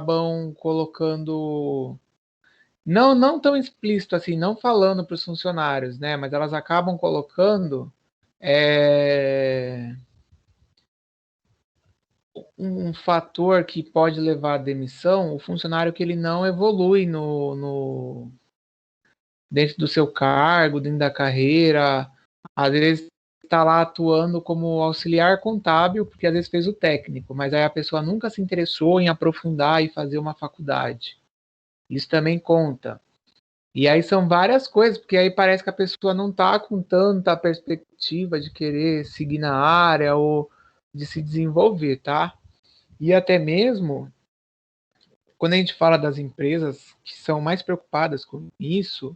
acabam colocando, não tão explícito assim, não falando para os funcionários, né? Mas elas acabam colocando um fator que pode levar à demissão, o funcionário que ele não evolui dentro do seu cargo, dentro da carreira, às vezes está lá atuando como auxiliar contábil, porque às vezes fez o técnico, mas aí a pessoa nunca se interessou em aprofundar e fazer uma faculdade. Isso também conta. E aí são várias coisas, porque aí parece que a pessoa não está com tanta perspectiva de querer seguir na área ou de se desenvolver, tá? E até mesmo quando a gente fala das empresas que são mais preocupadas com isso,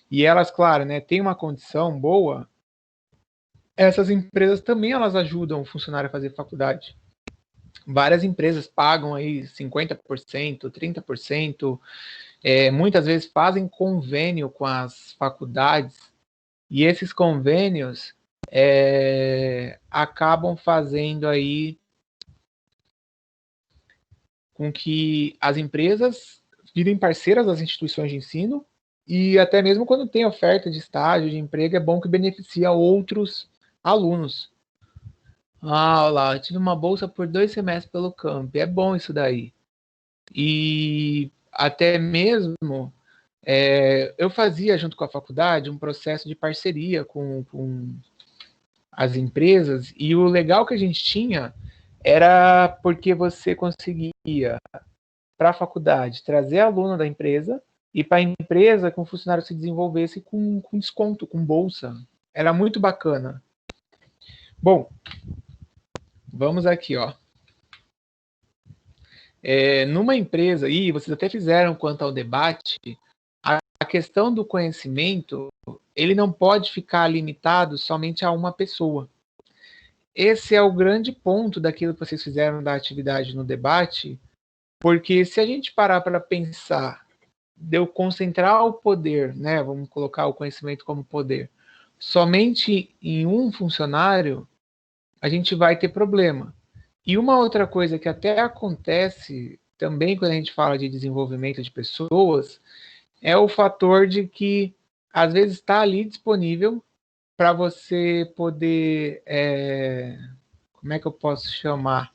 e elas, claro, né, têm uma condição boa, essas empresas também elas ajudam o funcionário a fazer faculdade. Várias empresas pagam aí 50%, 30%, muitas vezes fazem convênio com as faculdades, e esses convênios acabam fazendo aí com que as empresas virem parceiras das instituições de ensino, e até mesmo quando tem oferta de estágio, de emprego, é bom que beneficia outros alunos. Ah, olha lá, eu tive uma bolsa por 2 semestres pelo camp. É bom isso daí. E até mesmo eu fazia, junto com a faculdade, um processo de parceria com as empresas, e o legal que a gente tinha era porque você conseguia, para a faculdade, trazer aluno da empresa, e para a empresa que o funcionário se desenvolvesse com desconto, com bolsa. Era muito bacana. Bom, vamos aqui, ó. Numa empresa, e vocês até fizeram quanto ao debate, a questão do conhecimento, ele não pode ficar limitado somente a uma pessoa. Esse é o grande ponto daquilo que vocês fizeram da atividade no debate, porque se a gente parar para pensar, de eu concentrar o poder, né, vamos colocar o conhecimento como poder, somente em um funcionário, a gente vai ter problema. E uma outra coisa que até acontece também quando a gente fala de desenvolvimento de pessoas é o fator de que às vezes está ali disponível para você poder, como é que eu posso chamar?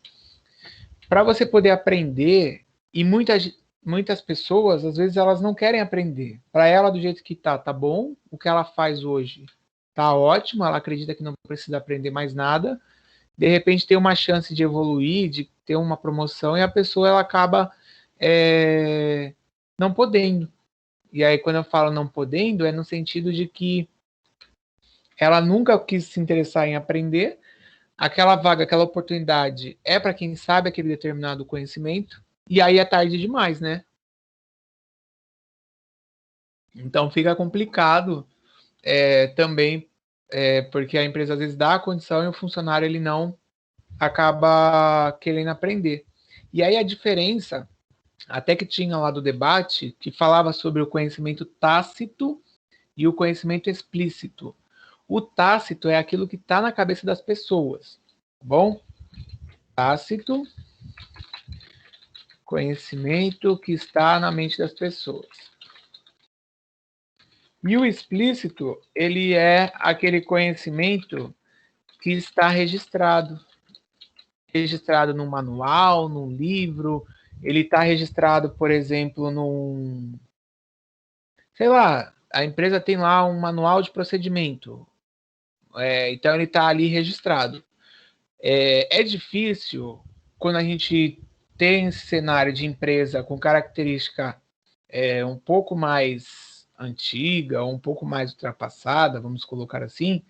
Para você poder aprender, e muitas pessoas, às vezes, elas não querem aprender. Para ela, do jeito que tá bom, o que ela faz hoje tá ótimo, ela acredita que não precisa aprender mais nada, de repente tem uma chance de evoluir, de ter uma promoção, e a pessoa ela acaba não podendo. E aí, quando eu falo não podendo, é no sentido de que ela nunca quis se interessar em aprender, aquela vaga, aquela oportunidade é para quem sabe aquele determinado conhecimento, e aí é tarde demais, né? Então fica complicado também, porque a empresa às vezes dá a condição e o funcionário ele não acaba querendo aprender. E aí a diferença, até que tinha lá do debate, que falava sobre o conhecimento tácito e o conhecimento explícito. O tácito é aquilo que está na cabeça das pessoas, tá bom? Tácito, conhecimento que está na mente das pessoas. E o explícito, ele é aquele conhecimento que está registrado num manual, num livro, ele está registrado, por exemplo, sei lá, a empresa tem lá um manual de procedimento, então ele está ali registrado. É difícil quando a gente tem esse cenário de empresa com característica um pouco mais antiga, um pouco mais ultrapassada, vamos colocar assim,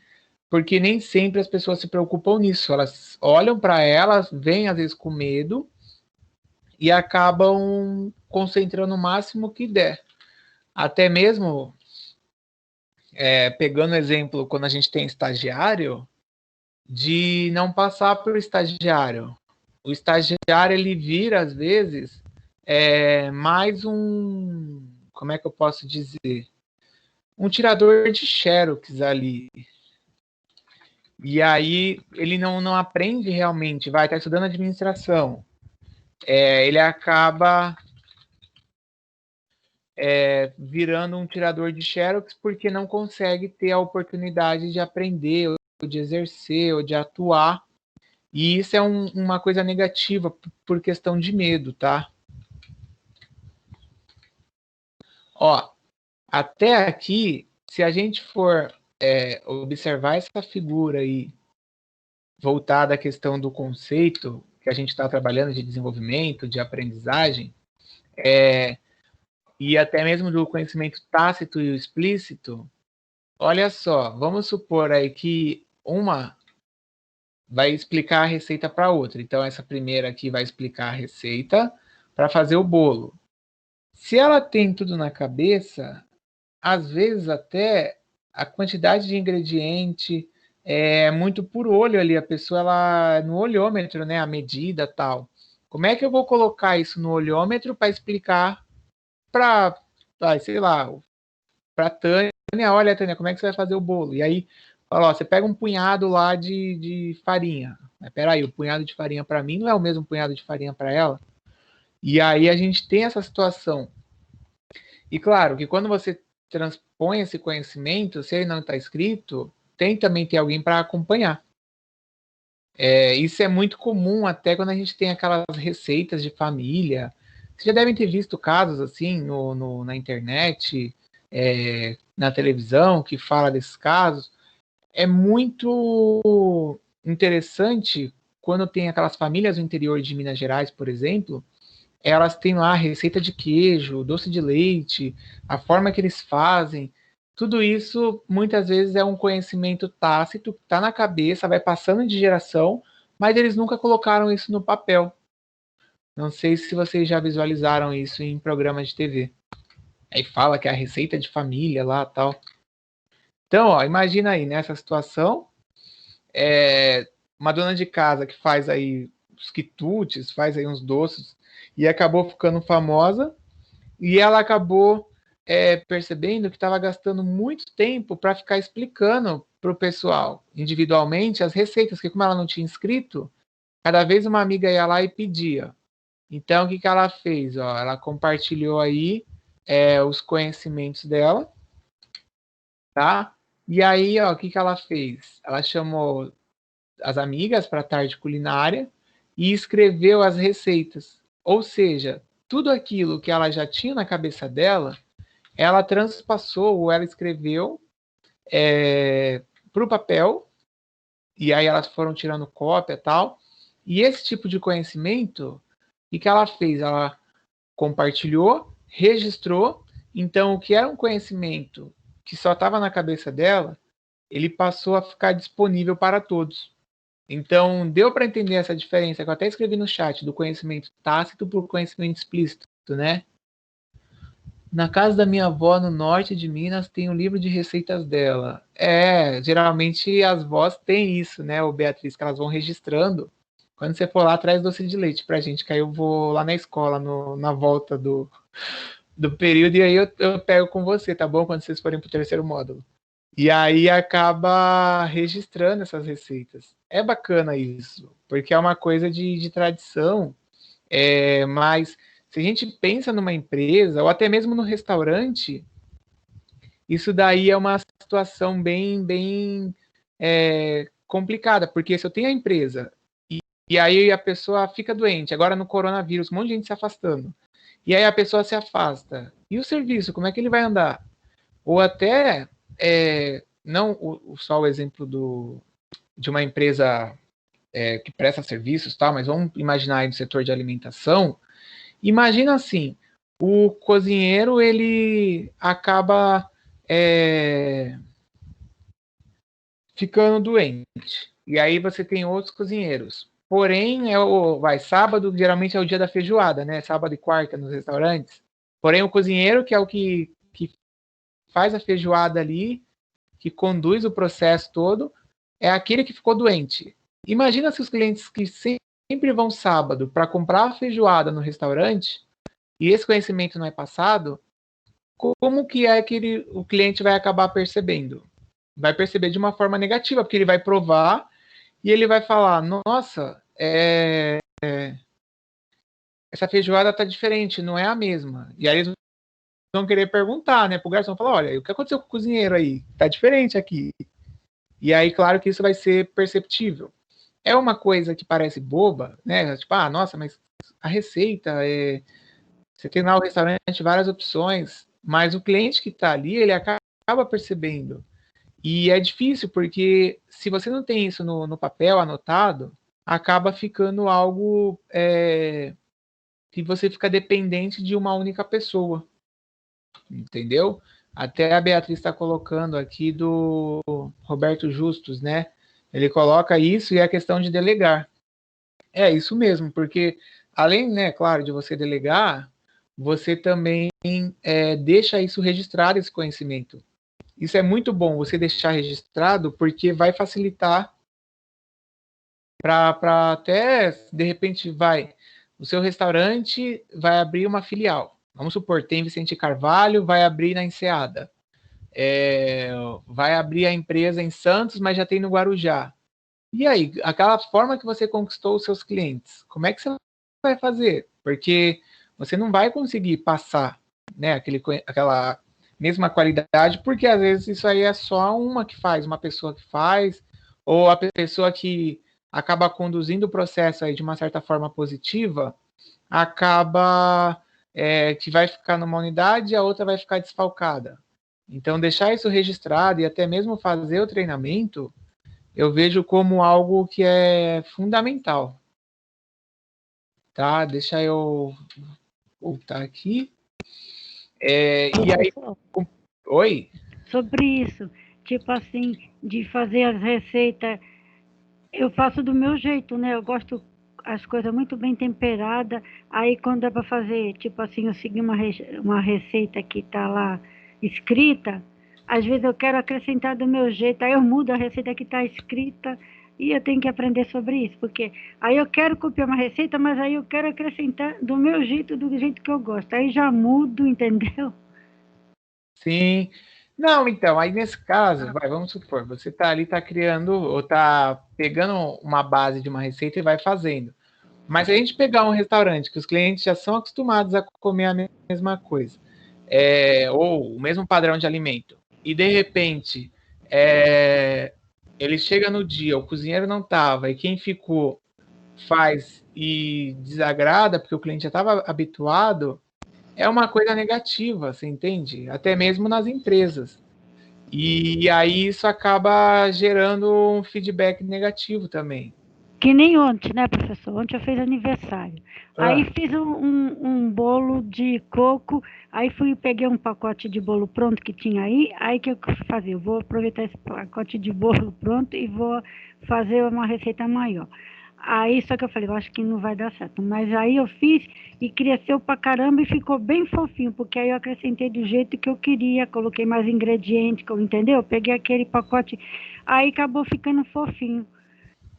porque nem sempre as pessoas se preocupam nisso. Elas olham para elas, vêm às vezes com medo e acabam concentrando o máximo que der. Até mesmo, pegando exemplo, quando a gente tem estagiário, de não passar por estagiário. O estagiário, ele vira, às vezes, mais um, como é que eu posso dizer? Um tirador de xerox ali. E aí ele não aprende realmente, vai estar estudando administração. ele acaba virando um tirador de xerox porque não consegue ter a oportunidade de aprender, ou de exercer, ou de atuar. E isso é uma coisa negativa por questão de medo, tá? Ó, até aqui, se a gente for observar essa figura aí, voltada à questão do conceito que a gente está trabalhando de desenvolvimento, de aprendizagem, e até mesmo do conhecimento tácito e explícito, olha só, vamos supor aí que uma vai explicar a receita para outra. Então, essa primeira aqui vai explicar a receita para fazer o bolo. Se ela tem tudo na cabeça, às vezes até a quantidade de ingrediente é muito por olho ali, a pessoa ela no olhômetro, né, a medida tal. Como é que eu vou colocar isso no olhômetro para explicar para, sei lá, para Tânia, olha Tânia, como é que você vai fazer o bolo? E aí fala, ó, você pega um punhado lá de farinha. Mas peraí, o punhado de farinha para mim não é o mesmo punhado de farinha para ela. E aí a gente tem essa situação. E claro que quando você transpõe esse conhecimento, se ele não está escrito, tem também ter alguém para acompanhar. Isso é muito comum até quando a gente tem aquelas receitas de família. Vocês já devem ter visto casos assim na internet, na televisão, que fala desses casos. É muito interessante quando tem aquelas famílias no interior de Minas Gerais, por exemplo, elas têm lá receita de queijo, doce de leite, a forma que eles fazem. Tudo isso muitas vezes é um conhecimento tácito que está na cabeça, vai passando de geração, mas eles nunca colocaram isso no papel. Não sei se vocês já visualizaram isso em programas de TV. Aí fala que é a receita de família lá tal. Então, ó, imagina aí nessa situação, uma dona de casa que faz aí os quitutes, faz aí uns doces e acabou ficando famosa e ela acabou percebendo que estava gastando muito tempo para ficar explicando para o pessoal individualmente as receitas, que como ela não tinha escrito, cada vez uma amiga ia lá e pedia. Então, o que, que ela fez? Ó, ela compartilhou aí os conhecimentos dela, tá? E aí, ó, o que, que ela fez? Ela chamou as amigas para a tarde culinária e escreveu as receitas. Ou seja, tudo aquilo que ela já tinha na cabeça dela, ela transpassou ou ela escreveu para o papel, e aí elas foram tirando cópia e tal. E esse tipo de conhecimento, o que ela fez? Ela compartilhou, registrou, então o que era um conhecimento que só estava na cabeça dela, ele passou a ficar disponível para todos. Então, deu para entender essa diferença que eu até escrevi no chat do conhecimento tácito por conhecimento explícito, né? Na casa da minha avó, no norte de Minas, tem um livro de receitas dela. Geralmente as vós têm isso, né, o Beatriz, que elas vão registrando. Quando você for lá, traz doce de leite pra gente, que aí eu vou lá na escola, na volta do período, e aí eu pego com você, tá bom? Quando vocês forem pro terceiro módulo. E aí acaba registrando essas receitas. É bacana isso, porque é uma coisa de tradição, mas se a gente pensa numa empresa, ou até mesmo no restaurante, isso daí é uma situação bem complicada, porque se eu tenho a empresa e aí a pessoa fica doente, agora no coronavírus, um monte de gente se afastando, e aí a pessoa se afasta, e o serviço, como é que ele vai andar? Ou até, não só o exemplo de uma empresa que presta serviços, tá? Mas vamos imaginar aí no setor de alimentação. Imagina assim, o cozinheiro ele acaba ficando doente. E aí você tem outros cozinheiros. Porém, sábado geralmente é o dia da feijoada, né? Sábado e quarta nos restaurantes. Porém, o cozinheiro, que é o que faz a feijoada ali, que conduz o processo todo, é aquele que ficou doente. Imagina se os clientes que sempre vão sábado para comprar a feijoada no restaurante e esse conhecimento não é passado, como que é que o cliente vai acabar percebendo? Vai perceber de uma forma negativa, porque ele vai provar e ele vai falar: nossa, essa feijoada tá diferente, não é a mesma. E aí eles vão querer perguntar, né, pro garçom, falar, olha, o que aconteceu com o cozinheiro aí? Tá diferente aqui. E aí, claro que isso vai ser perceptível. É uma coisa que parece boba, né? Tipo, ah, nossa, mas a receita é. Você tem lá o restaurante, várias opções, mas o cliente que está ali, ele acaba percebendo. E é difícil, porque se você não tem isso no papel anotado, acaba ficando algo que você fica dependente de uma única pessoa, entendeu? Até a Beatriz está colocando aqui do Roberto Justus, né? Ele coloca isso e a questão de delegar. É isso mesmo, porque além, né, claro, de você delegar, você também deixa isso registrado, esse conhecimento. Isso é muito bom, você deixar registrado, porque vai facilitar para até, de repente, o seu restaurante vai abrir uma filial. Vamos supor, tem Vicente Carvalho, vai abrir na Enseada. Vai abrir a empresa em Santos, mas já tem no Guarujá. E aí, aquela forma que você conquistou os seus clientes, como é que você vai fazer? Porque você não vai conseguir passar, né, aquela mesma qualidade, porque às vezes isso aí é só uma pessoa que faz, ou a pessoa que acaba conduzindo o processo aí de uma certa forma positiva, acaba que vai ficar numa unidade e a outra vai ficar desfalcada. Então, deixar isso registrado e até mesmo fazer o treinamento, eu vejo como algo que é fundamental, tá? Deixa eu voltar aqui. E aí, oi? Sobre isso, tipo assim, de fazer as receitas, eu faço do meu jeito, né? Eu gosto as coisas muito bem temperadas. Aí quando é para fazer, tipo assim, eu seguir uma receita que tá lá escrita, às vezes eu quero acrescentar do meu jeito, aí eu mudo a receita que está escrita e eu tenho que aprender sobre isso, porque aí eu quero copiar uma receita, mas aí eu quero acrescentar do meu jeito, do jeito que eu gosto. Aí já mudo, entendeu? Sim. Não, então, aí nesse caso, vamos supor, você tá ali, tá criando, ou tá pegando uma base de uma receita e vai fazendo. Mas se a gente pegar um restaurante que os clientes já são acostumados a comer a mesma coisa, ou o mesmo padrão de alimento, e de repente ele chega no dia, o cozinheiro não estava, e quem ficou faz e desagrada, porque o cliente já estava habituado, é uma coisa negativa, você entende? Até mesmo nas empresas. E aí isso acaba gerando um feedback negativo também. Que nem ontem, né, professor? Ontem eu fiz aniversário. Aí Ah, fiz um bolo de coco, aí fui peguei um pacote de bolo pronto que tinha aí que eu fazia? Eu vou aproveitar esse pacote de bolo pronto e vou fazer uma receita maior. Aí só que eu falei, eu acho que não vai dar certo. Mas aí eu fiz e cresceu pra caramba e ficou bem fofinho, porque aí eu acrescentei do jeito que eu queria, coloquei mais ingredientes, entendeu? Peguei aquele pacote, aí acabou ficando fofinho.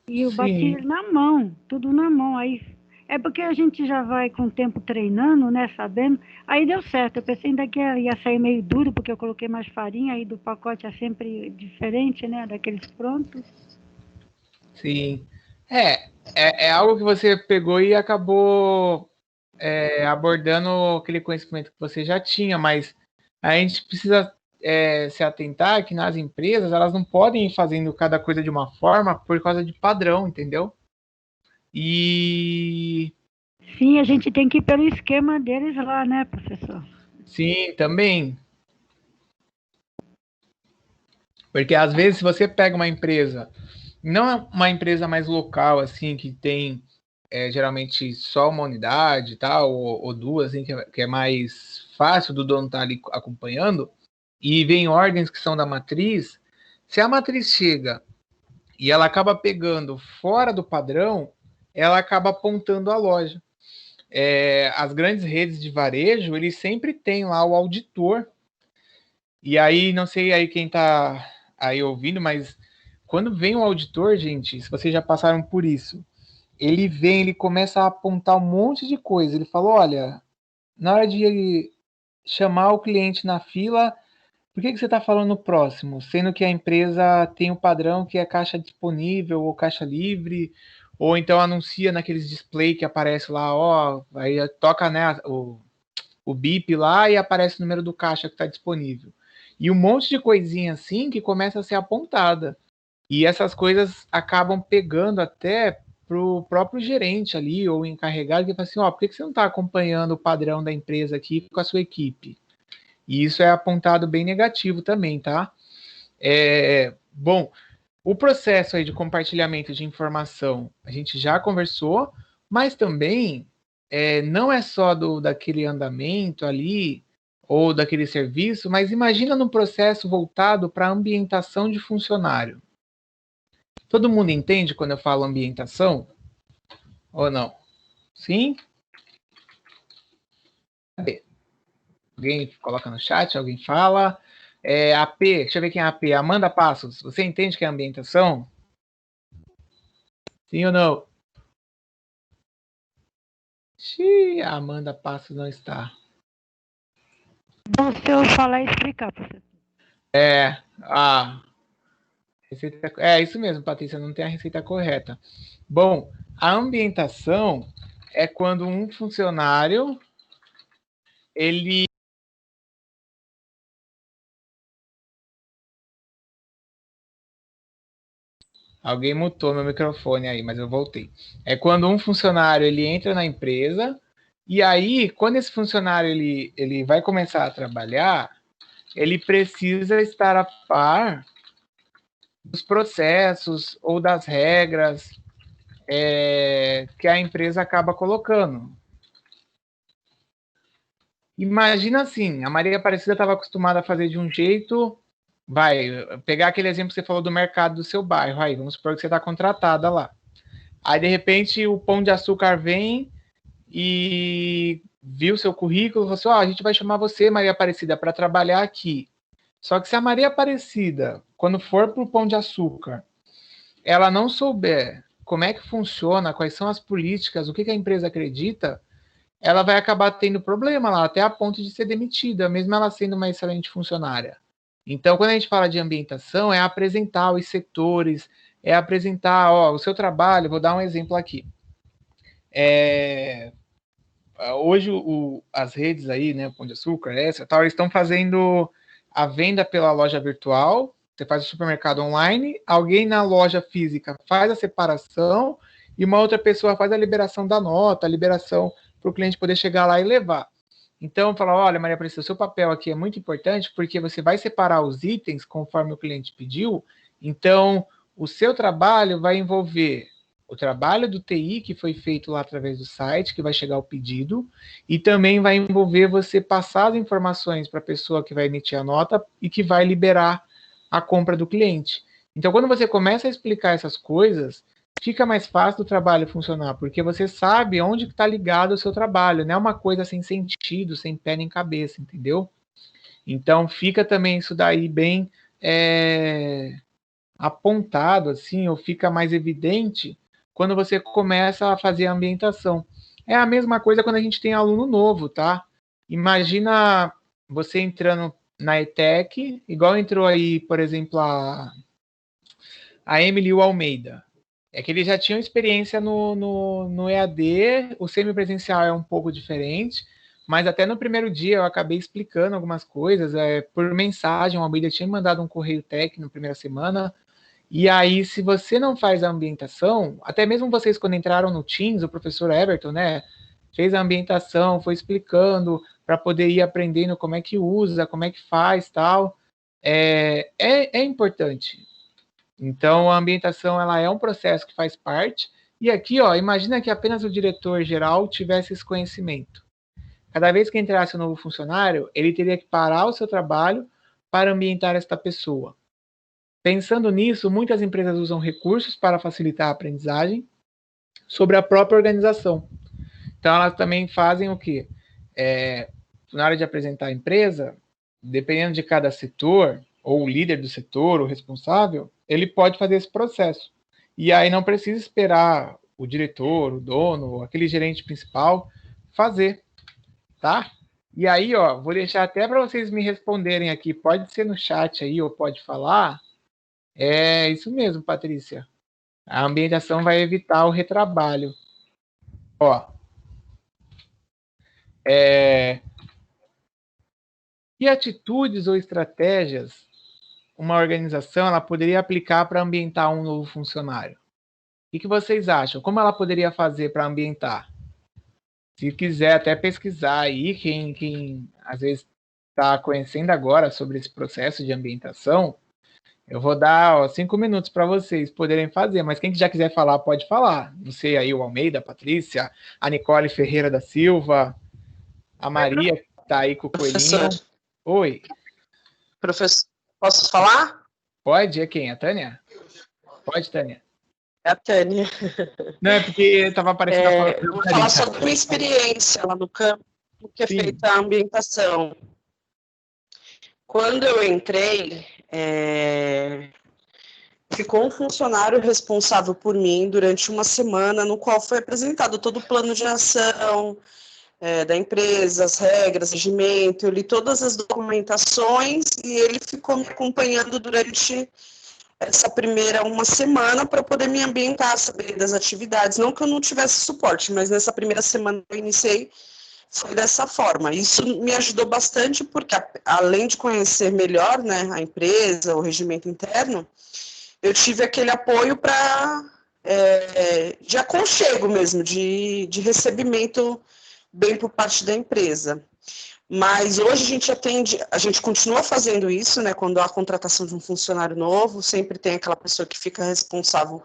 E eu bati sim, ele na mão, tudo na mão. Aí é porque a gente já vai com o tempo treinando, né? Sabendo. Aí deu certo. Eu pensei ainda que ia sair meio duro, porque eu coloquei mais farinha, aí do pacote é sempre diferente, né? Daqueles prontos. sim. É algo que você pegou e acabou abordando aquele conhecimento que você já tinha, mas a gente precisa se atentar que nas empresas elas não podem ir fazendo cada coisa de uma forma por causa de padrão, entendeu? E Sim, a gente tem que ir pelo esquema deles lá, né, professor? sim, também, porque às vezes se você pega uma empresa, não é uma empresa mais local, assim, que tem geralmente só uma unidade e tal, ou duas, assim, que é mais fácil do dono estar ali acompanhando, e vem ordens que são da matriz, se a matriz chega e ela acaba pegando fora do padrão, ela acaba apontando a loja. As grandes redes de varejo, eles sempre têm lá o auditor, e aí, não sei aí quem está aí ouvindo, mas quando vem o auditor, gente, se vocês já passaram por isso, ele vem, ele começa a apontar um monte de coisa. Ele fala: olha, na hora de chamar o cliente na fila, por que você está falando no próximo? Sendo que a empresa tem o padrão que é caixa disponível ou caixa livre, ou então anuncia naqueles display que aparece lá, ó, aí toca, né, o bip lá e aparece o número do caixa que está disponível. E um monte de coisinha assim que começa a ser apontada. E essas coisas acabam pegando até pro próprio gerente ali, ou encarregado, que fala assim, ó, por que você não está acompanhando o padrão da empresa aqui com a sua equipe? E isso é apontado bem negativo também, tá? Bom, o processo aí de compartilhamento de informação, a gente já conversou, mas também não é só daquele andamento ali, ou daquele serviço, mas imagina no processo voltado para a ambientação de funcionário. Todo mundo entende quando eu falo ambientação? Ou não? Sim? Cadê? Alguém coloca no chat, alguém fala. AP, deixa eu ver quem é AP. Amanda Passos, você entende que é ambientação? Sim ou não? Xiii, a Amanda Passos não está. Bom, se eu falar e explicar, professor. É isso mesmo, Patrícia, não tem a receita correta. Bom, a ambientação é quando um funcionário ele alguém mutou meu microfone aí, mas eu voltei. É quando um funcionário ele entra na empresa e aí, quando esse funcionário ele vai começar a trabalhar, ele precisa estar a par dos processos ou das regras que a empresa acaba colocando. Imagina assim, a Maria Aparecida estava acostumada a fazer de um jeito, vai, pegar aquele exemplo que você falou do mercado do seu bairro, aí vamos supor que você está contratada lá. Aí, de repente, o Pão de Açúcar vem e viu seu currículo e falou assim, a gente vai chamar você, Maria Aparecida, para trabalhar aqui. Só que se a Maria Aparecida, quando for para o Pão de Açúcar, ela não souber como é que funciona, quais são as políticas, o que a empresa acredita, ela vai acabar tendo problema lá, até a ponto de ser demitida, mesmo ela sendo uma excelente funcionária. Então, quando a gente fala de ambientação, é apresentar os setores, é apresentar, o seu trabalho, vou dar um exemplo aqui. Hoje, as redes aí, né, Pão de Açúcar, essa tal, eles estão fazendo a venda pela loja virtual, você faz o supermercado online, alguém na loja física faz a separação e uma outra pessoa faz a liberação da nota, a liberação para o cliente poder chegar lá e levar. Então, falar, olha, Maria Aparecida, o seu papel aqui é muito importante porque você vai separar os itens conforme o cliente pediu. Então, o seu trabalho vai envolver o trabalho do TI que foi feito lá através do site, que vai chegar o pedido, e também vai envolver você passar as informações para a pessoa que vai emitir a nota e que vai liberar a compra do cliente. Então, quando você começa a explicar essas coisas, fica mais fácil do trabalho funcionar, porque você sabe onde está ligado o seu trabalho, não é uma coisa sem sentido, sem pé nem cabeça, entendeu? Então fica também isso daí bem apontado, assim, ou fica mais evidente quando você começa a fazer a ambientação. É a mesma coisa quando a gente tem aluno novo, tá? Imagina você entrando na ETEC, igual entrou aí, por exemplo, a Emily Almeida. É que eles já tinham experiência no EAD, o semipresencial é um pouco diferente, mas até no primeiro dia eu acabei explicando algumas coisas por mensagem. O Almeida tinha mandado um correio técnico na primeira semana, e aí, se você não faz a ambientação, até mesmo vocês quando entraram no Teams, o professor Everton, né, fez a ambientação, foi explicando para poder ir aprendendo como é que usa, como é que faz, tal. É importante. Então, a ambientação ela é um processo que faz parte. E aqui, imagina que apenas o diretor geral tivesse esse conhecimento. Cada vez que entrasse um novo funcionário, ele teria que parar o seu trabalho para ambientar esta pessoa. Pensando nisso, muitas empresas usam recursos para facilitar a aprendizagem sobre a própria organização. Então, elas também fazem o quê? Na hora de apresentar a empresa, dependendo de cada setor, ou o líder do setor, o responsável, ele pode fazer esse processo. E aí não precisa esperar o diretor, o dono, aquele gerente principal fazer, tá? E aí, vou deixar até para vocês me responderem aqui. Pode ser no chat aí ou pode falar. É isso mesmo, Patrícia. A ambientação vai evitar o retrabalho. Ó, que atitudes ou estratégias uma organização ela poderia aplicar para ambientar um novo funcionário? O que vocês acham? Como ela poderia fazer para ambientar? Se quiser até pesquisar aí, quem às vezes está conhecendo agora sobre esse processo de ambientação, eu vou dar 5 minutos para vocês poderem fazer, mas quem já quiser falar, pode falar. Não sei aí, o Almeida, a Patrícia, a Nicole Ferreira da Silva, a Maria, que está aí com o Professor. coelhinho. Oi. Professor, posso falar? Pode? É quem? A Tânia? Pode, Tânia. É a Tânia. Não, é porque estava aparecendo a palavra. Eu vou falar sobre a minha experiência lá no campo, que é feita a ambientação. Quando eu entrei, ficou um funcionário responsável por mim durante uma semana, no qual foi apresentado todo o plano de ação da empresa, as regras, regimento, eu li todas as documentações e ele ficou me acompanhando durante essa primeira uma semana para poder me ambientar, saber das atividades. Não que eu não tivesse suporte, mas nessa primeira semana que eu iniciei, foi dessa forma. Isso me ajudou bastante, porque além de conhecer melhor, né, a empresa, o regimento interno, eu tive aquele apoio de aconchego mesmo, de recebimento bem por parte da empresa. Mas hoje a gente continua fazendo isso, né? Quando há a contratação de um funcionário novo, sempre tem aquela pessoa que fica responsável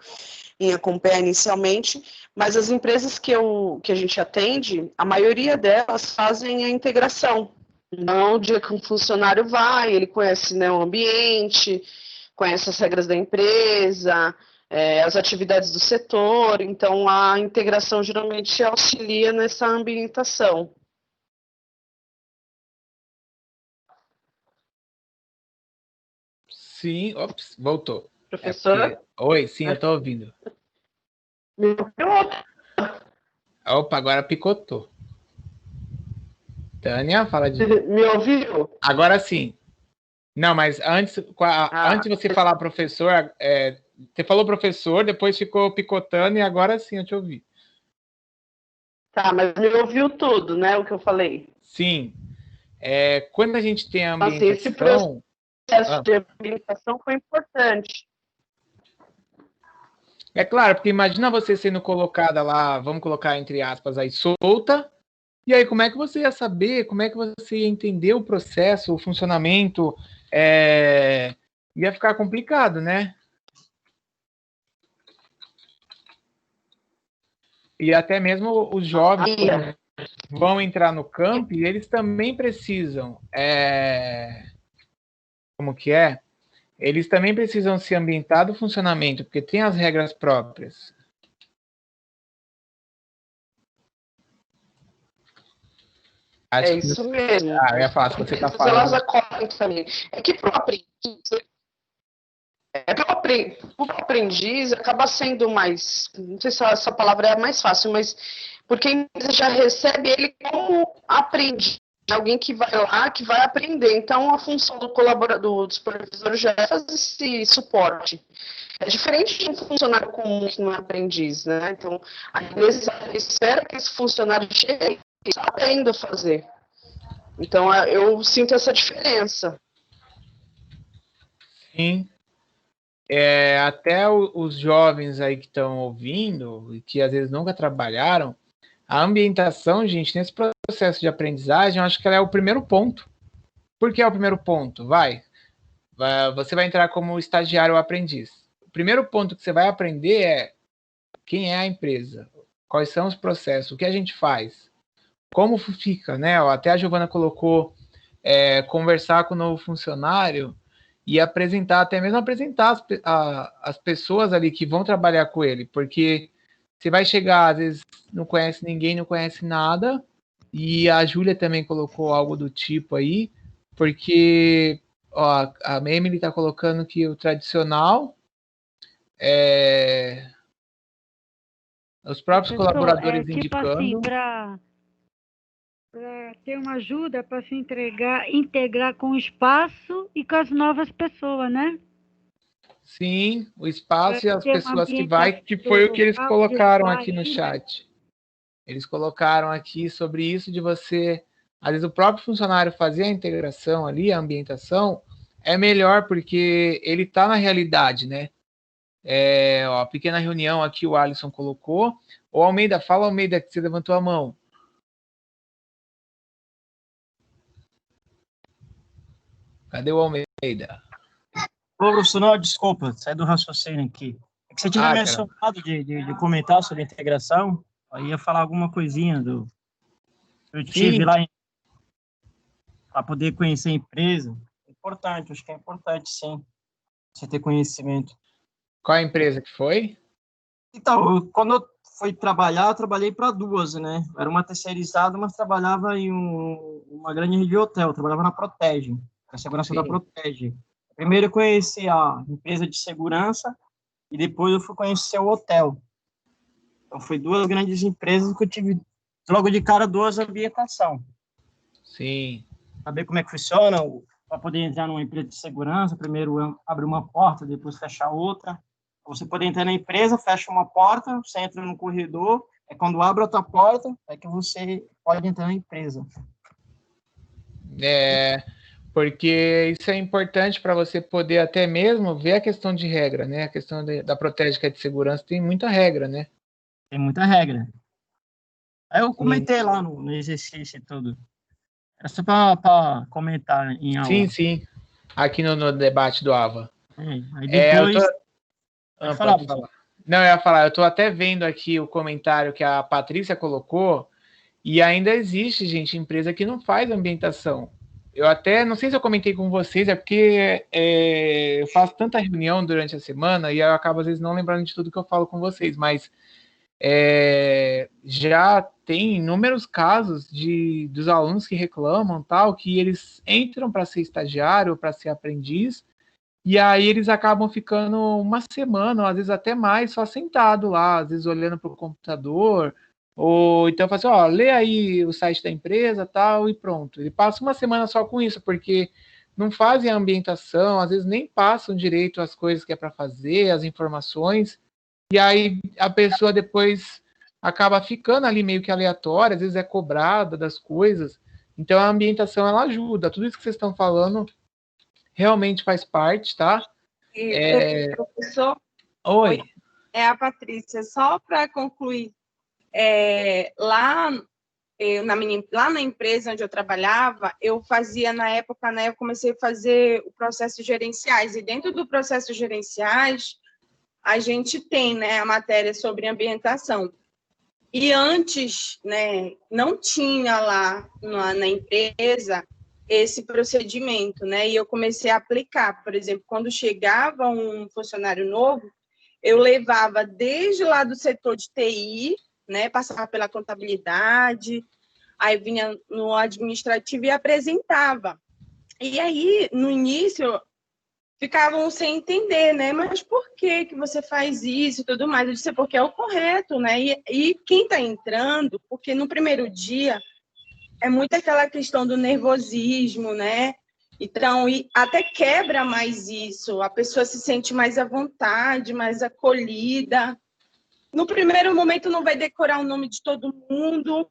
em acompanhar inicialmente, mas as empresas que a gente atende, a maioria delas fazem a integração. Então, o dia que um funcionário vai, ele conhece, né, o ambiente, conhece as regras da empresa, as atividades do setor, então a integração geralmente auxilia nessa ambientação. Sim, ops, voltou. Professor? Oi, sim, eu estou ouvindo. Opa, agora picotou. Tânia, fala de. Me ouviu? Agora sim. Não, mas antes de você falar professor, você falou professor, depois ficou picotando e agora sim eu te ouvi. Tá, mas me ouviu tudo, né, o que eu falei? Sim. Quando a gente tem a Assim, esse ambientação. processo de ambientação foi importante. É claro, porque imagina você sendo colocada lá, vamos colocar entre aspas aí, solta, e aí como é que você ia saber, como é que você ia entender o processo, o funcionamento, ia ficar complicado, né? E até mesmo os jovens vão entrar no campo e eles também precisam, como que é? Eles também precisam se ambientar do funcionamento, porque tem as regras próprias. Isso mesmo. Eu ia falar, se você está falando. Elas acolhem também. É que para o aprendiz acaba sendo mais, não sei se essa palavra é mais fácil, mas porque a empresa já recebe ele como aprendiz, alguém que vai lá, que vai aprender. Então, a função do colaborador, do supervisor já é fazer esse suporte. É diferente de um funcionário comum que não é aprendiz, né? Então, a empresa espera que esse funcionário chegue e aprenda a fazer. Então, eu sinto essa diferença. Sim. Até os jovens aí que estão ouvindo e que às vezes nunca trabalharam, a ambientação, gente, nesse processo de aprendizagem, eu acho que ela é o primeiro ponto. Por que é o primeiro ponto? Você vai entrar como estagiário ou aprendiz. O primeiro ponto que você vai aprender é quem é a empresa, quais são os processos, o que a gente faz, como fica, né? Até a Giovana colocou conversar com o novo funcionário e apresentar, até mesmo apresentar as pessoas ali que vão trabalhar com ele, porque você vai chegar, às vezes não conhece ninguém, não conhece nada, e a Júlia também colocou algo do tipo aí, porque a Emily está colocando que o tradicional os próprios colaboradores tipo indicando. Assim, para ter uma ajuda para se integrar com o espaço e com as novas pessoas, né? Sim, o espaço e as Ter uma pessoas que vai, que ambientação foi o que eles legal de colocaram aqui no sair, né? chat. Eles colocaram aqui sobre isso de você, às vezes o próprio funcionário fazer a integração ali, a ambientação, é melhor porque ele está na realidade, né? Ó, a pequena reunião aqui o Alisson colocou. O Almeida, fala Almeida, que você levantou a mão. Cadê o Almeida? Ô, professor, desculpa, sai do raciocínio aqui. É que você tinha Cara. mencionado de comentar sobre a integração, aí ia falar alguma coisinha eu tive Sim. lá para poder conhecer a empresa. Importante, acho que é importante, sim, você ter conhecimento. Qual a empresa que foi? Então, quando eu fui trabalhar, eu trabalhei para duas, né? Era uma terceirizada, mas trabalhava em uma grande rede de hotel, eu trabalhava na Protege, a segurança da Sim. Protege. Primeiro eu conheci a empresa de segurança e depois eu fui conhecer o hotel. Então, foi duas grandes empresas que eu tive, logo de cara, duas ambientação. Sim. Saber como é que funciona, para poder entrar numa empresa de segurança, primeiro abre uma porta, depois fecha outra. Você poder entrar na empresa, fecha uma porta, você entra no corredor, quando abre outra porta, é que você pode entrar na empresa. Porque isso é importante para você poder até mesmo ver a questão de regra, né? A questão da Protege, que é de segurança, tem muita regra, né? Tem muita regra. Aí eu Sim. comentei lá no exercício e tudo. Era só para comentar em aula. Sim. Aqui no debate do AVA. Aí Eu tô... depois... Pode falar. Não, eu ia falar, eu tô até vendo aqui o comentário que a Patrícia colocou, e ainda existe, gente, empresa que não faz ambientação. Eu até, não sei se eu comentei com vocês, é porque eu faço tanta reunião durante a semana e eu acabo às vezes não lembrando de tudo que eu falo com vocês, mas já tem inúmeros casos dos alunos que reclamam, tal, que eles entram para ser estagiário, para ser aprendiz, e aí eles acabam ficando uma semana, ou às vezes até mais, só sentado lá, às vezes olhando para o computador, ou então fala assim, ó, lê aí o site da empresa, tal, e pronto. Ele passa uma semana só com isso, porque não fazem a ambientação, às vezes nem passam direito as coisas que é para fazer, as informações, e aí a pessoa depois acaba ficando ali meio que aleatória, às vezes é cobrada das coisas. Então a ambientação ela ajuda. Tudo isso que vocês estão falando realmente faz parte, tá? Professor, Oi. é a Patrícia. Só para concluir, lá na empresa onde eu trabalhava, eu fazia, na época, né, eu comecei a fazer o processo gerenciais, e dentro do processo gerenciais, a gente tem, né, a matéria sobre ambientação. E antes, né, não tinha lá na empresa esse procedimento, né? E eu comecei a aplicar. Por exemplo, quando chegava um funcionário novo, eu levava desde lá do setor de TI, né? Passava pela contabilidade, aí vinha no administrativo e apresentava. E aí, no início, ficavam sem entender, né? Mas por que você faz isso e tudo mais? Eu disse, porque é o correto, né? E quem está entrando, porque no primeiro dia é muito aquela questão do nervosismo, né? Então, e até quebra mais isso, a pessoa se sente mais à vontade, mais acolhida. No primeiro momento não vai decorar o nome de todo mundo,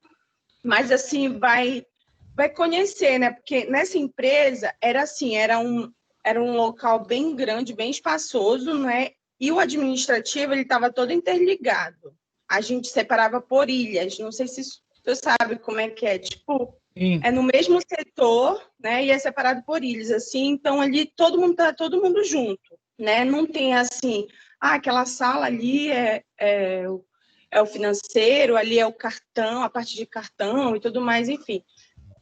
mas assim vai conhecer, né? Porque nessa empresa era assim, era um local bem grande, bem espaçoso, né? E o administrativo ele estava todo interligado. A gente separava por ilhas. Não sei se você sabe como é que é. Tipo, Sim. é no mesmo setor, né? E é separado por ilhas, assim. Então ali todo mundo tá todo mundo junto, né? Não tem assim, aquela sala ali é o financeiro, ali é o cartão, a parte de cartão e tudo mais, enfim.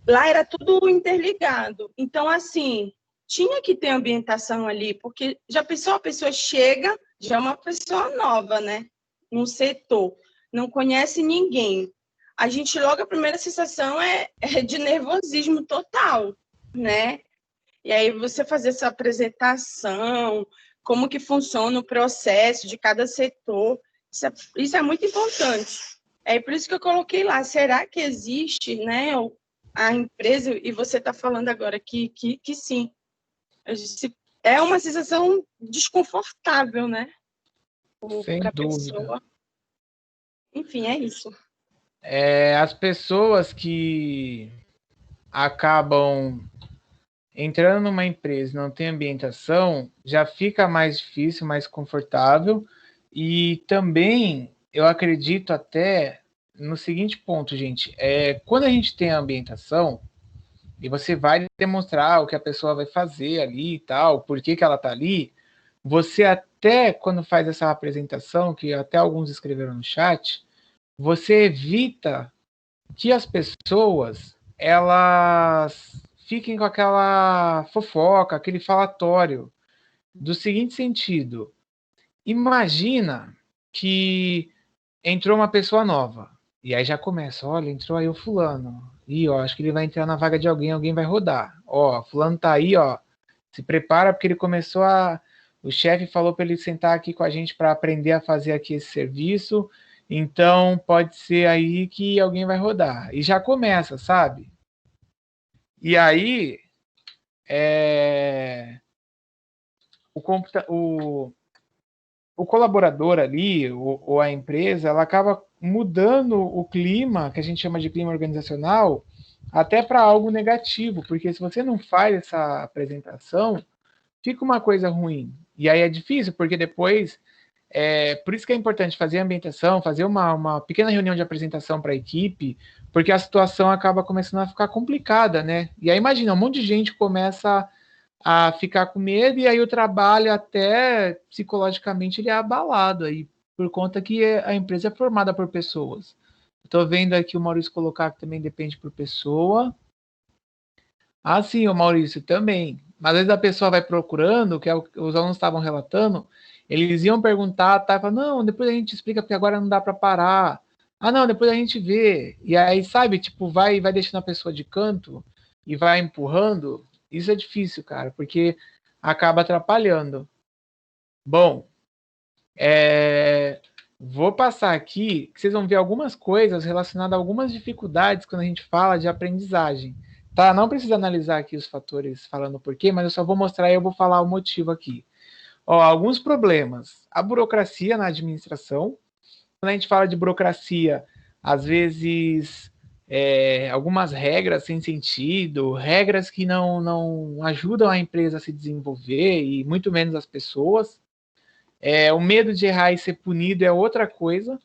Lá era tudo interligado. Então, assim, tinha que ter ambientação ali, porque já pensou, a pessoa chega, já é uma pessoa nova, né? No setor, não conhece ninguém. A gente, logo, a primeira sensação é de nervosismo total, né? E aí você fazer essa apresentação, como que funciona o processo de cada setor, isso é muito importante. É por isso que eu coloquei lá, será que existe, né, a empresa, e você está falando agora que sim. Eu disse, é uma sensação desconfortável, né? Sem Para a dúvida. pessoa. Enfim, é isso. As pessoas que acabam entrando numa empresa e não tem ambientação, já fica mais difícil, mais confortável. E também eu acredito até no seguinte ponto, gente. Quando a gente tem a ambientação, e você vai demonstrar o que a pessoa vai fazer ali e tal, por que ela está ali, você até, quando faz essa apresentação, que até alguns escreveram no chat, você evita que as pessoas elas fiquem com aquela fofoca, aquele falatório, do seguinte sentido: imagina que entrou uma pessoa nova, e aí já começa, olha, entrou aí o fulano, e ó, acho que ele vai entrar na vaga de alguém, alguém vai rodar, ó, fulano tá aí, ó, se prepara porque ele começou o chefe falou para ele sentar aqui com a gente para aprender a fazer aqui esse serviço, então pode ser aí que alguém vai rodar, e já começa, sabe? E aí, o colaborador ali, ou a empresa, ela acaba mudando o clima, que a gente chama de clima organizacional, até para algo negativo, porque se você não faz essa apresentação, fica uma coisa ruim. E aí é difícil, porque depois, por isso que é importante fazer a ambientação, fazer uma pequena reunião de apresentação para a equipe, porque a situação acaba começando a ficar complicada, né? E aí imagina, um monte de gente começa a ficar com medo, e aí o trabalho até psicologicamente ele é abalado aí, por conta que a empresa é formada por pessoas. Estou vendo aqui o Maurício colocar que também depende por pessoa. Ah, sim, o Maurício também. Mas às vezes a pessoa vai procurando, que é o que os alunos estavam relatando, eles iam perguntar, tá? Fala, não, depois a gente explica, porque agora não dá para parar. Ah, não, depois a gente vê. E aí, sabe, tipo, vai deixando a pessoa de canto e vai empurrando. Isso é difícil, cara, porque acaba atrapalhando. Bom, vou passar aqui, que vocês vão ver algumas coisas relacionadas a algumas dificuldades quando a gente fala de aprendizagem. Tá? Não precisa analisar aqui os fatores falando o porquê, mas eu só vou mostrar e eu vou falar o motivo aqui. Ó, alguns problemas. A burocracia na administração. Quando a gente fala de burocracia, às vezes algumas regras sem sentido, regras que não ajudam a empresa a se desenvolver e muito menos as pessoas. O medo de errar e ser punido é outra coisa.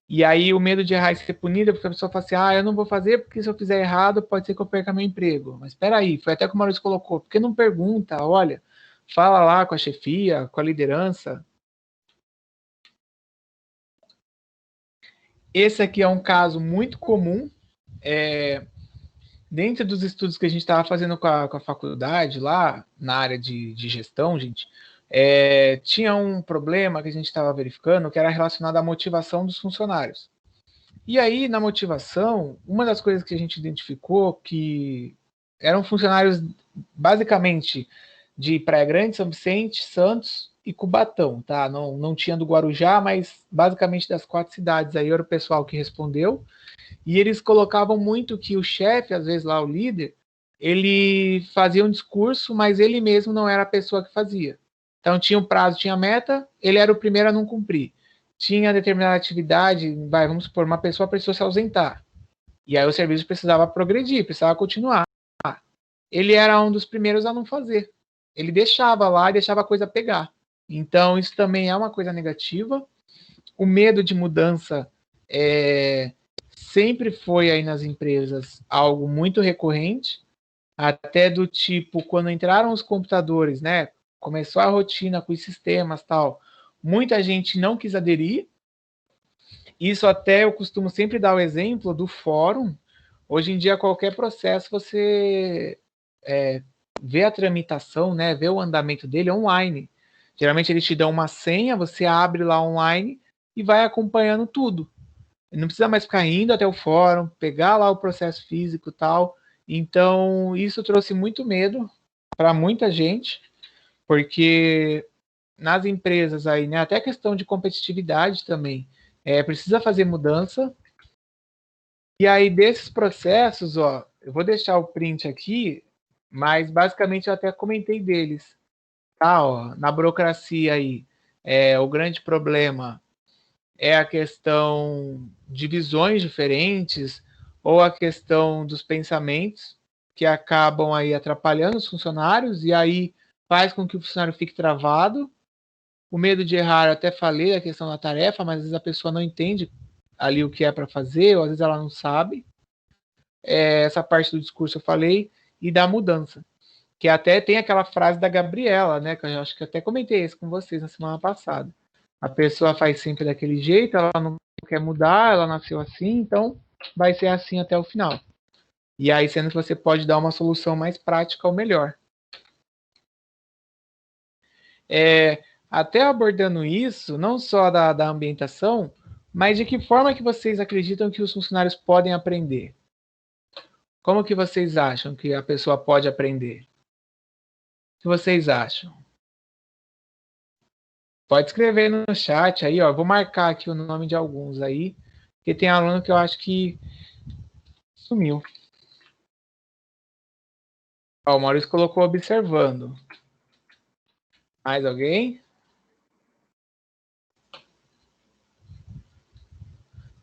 E aí o medo de errar e ser punido é porque a pessoa fala assim, eu não vou fazer porque se eu fizer errado pode ser que eu perca meu emprego. Mas espera aí, foi até que o Maurício colocou, por que não pergunta? Olha, fala lá com a chefia, com a liderança. Esse aqui é um caso muito comum. Dentro dos estudos que a gente estava fazendo com a faculdade lá, na área de gestão, gente, tinha um problema que a gente estava verificando que era relacionado à motivação dos funcionários. E aí, na motivação, uma das coisas que a gente identificou que eram funcionários basicamente de Praia Grande, São Vicente, Santos e Cubatão, tá? Não tinha do Guarujá, mas basicamente das 4 cidades aí era o pessoal que respondeu. E eles colocavam muito que o chefe, às vezes lá o líder, ele fazia um discurso, mas ele mesmo não era a pessoa que fazia. Então tinha um prazo, tinha meta, ele era o primeiro a não cumprir. Tinha determinada atividade, vamos supor, uma pessoa precisou se ausentar. E aí o serviço precisava progredir, precisava continuar. Ele era um dos primeiros a não fazer. Ele deixava lá e deixava a coisa pegar. Então isso também é uma coisa negativa. O medo de mudança sempre foi aí nas empresas algo muito recorrente, até do tipo, quando entraram os computadores, né, começou a rotina com os sistemas tal, muita gente não quis aderir. Isso até eu costumo sempre dar o exemplo do fórum. Hoje em dia, qualquer processo, você vê a tramitação, né, vê o andamento dele online. Geralmente eles te dão uma senha, você abre lá online e vai acompanhando tudo. Não precisa mais ficar indo até o fórum, pegar lá o processo físico e tal. Então, isso trouxe muito medo para muita gente, porque nas empresas aí, né, até questão de competitividade também, precisa fazer mudança. E aí, desses processos, ó, eu vou deixar o print aqui, mas basicamente eu até comentei deles. tá, ó, na burocracia aí, o grande problema é a questão de visões diferentes ou a questão dos pensamentos que acabam aí atrapalhando os funcionários e aí faz com que o funcionário fique travado. O medo de errar, eu até falei a questão da tarefa, mas às vezes a pessoa não entende ali o que é para fazer, ou às vezes ela não sabe. Essa parte do discurso eu falei, e da mudança. Que até tem aquela frase da Gabriela, né? Que eu acho que até comentei isso com vocês na semana passada. A pessoa faz sempre daquele jeito, ela não quer mudar, ela nasceu assim, então vai ser assim até o final. E aí, sendo que você pode dar uma solução mais prática ou melhor. Até abordando isso, não só da ambientação, mas de que forma que vocês acreditam que os funcionários podem aprender? Como que vocês acham que a pessoa pode aprender? O que vocês acham? Pode escrever no chat aí, ó. Vou marcar aqui o nome de alguns aí, porque tem aluno que eu acho que sumiu. Ó, o Maurício colocou observando. Mais alguém?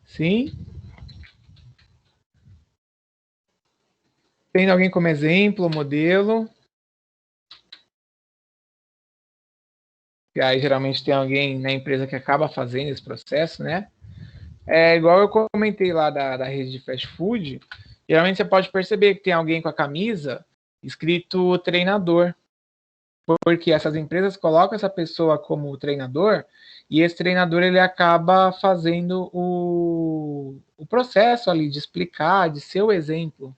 Sim? Tem alguém como exemplo, modelo? E aí geralmente tem alguém na empresa que acaba fazendo esse processo, né? Igual eu comentei lá da rede de fast food, geralmente você pode perceber que tem alguém com a camisa escrito treinador, porque essas empresas colocam essa pessoa como treinador e esse treinador ele acaba fazendo o processo ali de explicar, de ser o exemplo.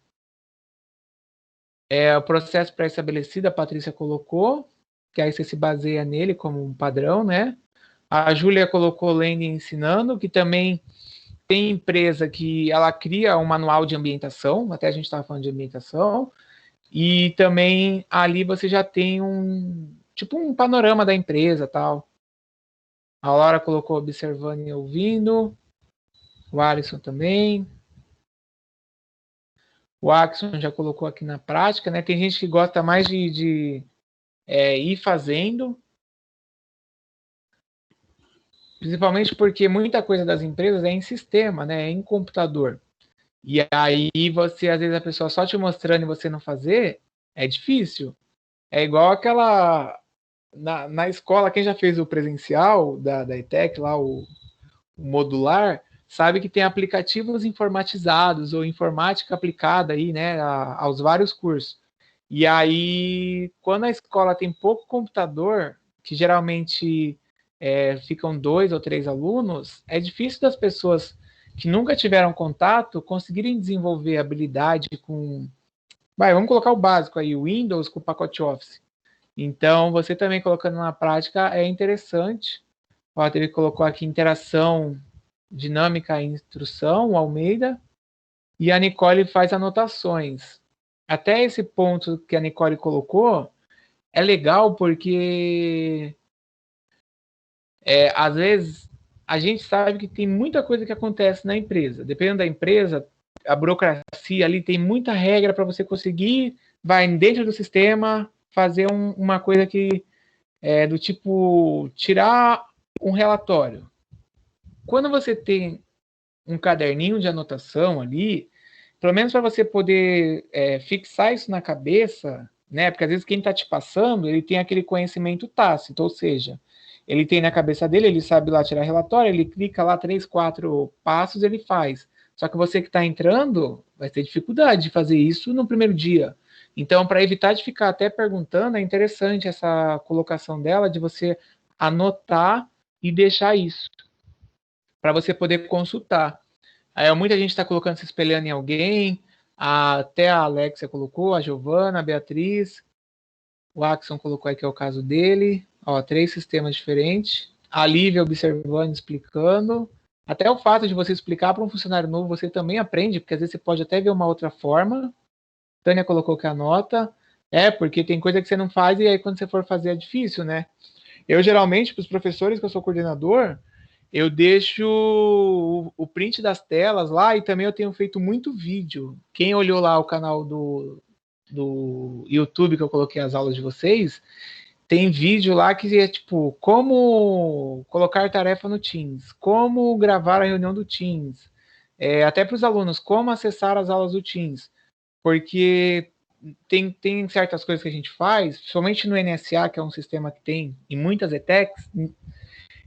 O processo pré-estabelecido, a Patrícia colocou, que aí você se baseia nele como um padrão, né? A Júlia colocou Lendo ensinando, que também tem empresa que ela cria um manual de ambientação, até a gente estava falando de ambientação, e também ali você já tem um panorama da empresa, tal. A Laura colocou observando e ouvindo, o Alisson também. O Axon já colocou aqui na prática, né? Tem gente que gosta mais de ir fazendo, principalmente porque muita coisa das empresas é em sistema, né? É em computador. E aí você, às vezes, a pessoa só te mostrando e você não fazer, é difícil. É igual aquela... Na escola, quem já fez o presencial da ETEC, lá o modular, sabe que tem aplicativos informatizados ou informática aplicada aí, né, aos vários cursos. E aí, quando a escola tem pouco computador, que geralmente ficam 2 ou 3 alunos, é difícil das pessoas que nunca tiveram contato conseguirem desenvolver habilidade com... vamos colocar o básico aí, o Windows com o pacote Office. Então, você também colocando na prática é interessante. O Arthur colocou aqui interação dinâmica e instrução, o Almeida. E a Nicole faz anotações. Até esse ponto que a Nicole colocou é legal porque às vezes a gente sabe que tem muita coisa que acontece na empresa. Dependendo da empresa, a burocracia ali tem muita regra para você conseguir, vai dentro do sistema, fazer uma coisa que é do tipo tirar um relatório. Quando você tem um caderninho de anotação ali, pelo menos para você poder fixar isso na cabeça, né? Porque às vezes quem está te passando, ele tem aquele conhecimento tácito, ou seja, ele tem na cabeça dele, ele sabe lá tirar relatório, ele clica lá 3, 4 passos, ele faz. Só que você que está entrando vai ter dificuldade de fazer isso no primeiro dia. Então, para evitar de ficar até perguntando, é interessante essa colocação dela de você anotar e deixar isso, para você poder consultar. Muita gente está colocando, se espelhando em alguém, até a Alexia colocou, a Giovana, a Beatriz, o Axon colocou aqui, é o caso dele, 3 sistemas diferentes, a Lívia observando, explicando, até o fato de você explicar para um funcionário novo, você também aprende, porque às vezes você pode até ver uma outra forma. Tânia colocou que anota, porque tem coisa que você não faz e aí quando você for fazer é difícil, né? Eu geralmente, para os professores que eu sou coordenador, eu deixo o print das telas lá e também eu tenho feito muito vídeo. Quem olhou lá o canal do YouTube que eu coloquei as aulas de vocês, tem vídeo lá que é tipo, como colocar tarefa no Teams, como gravar a reunião do Teams, até para os alunos, como acessar as aulas do Teams, porque tem certas coisas que a gente faz, somente no NSA, que é um sistema que tem em muitas ETECs,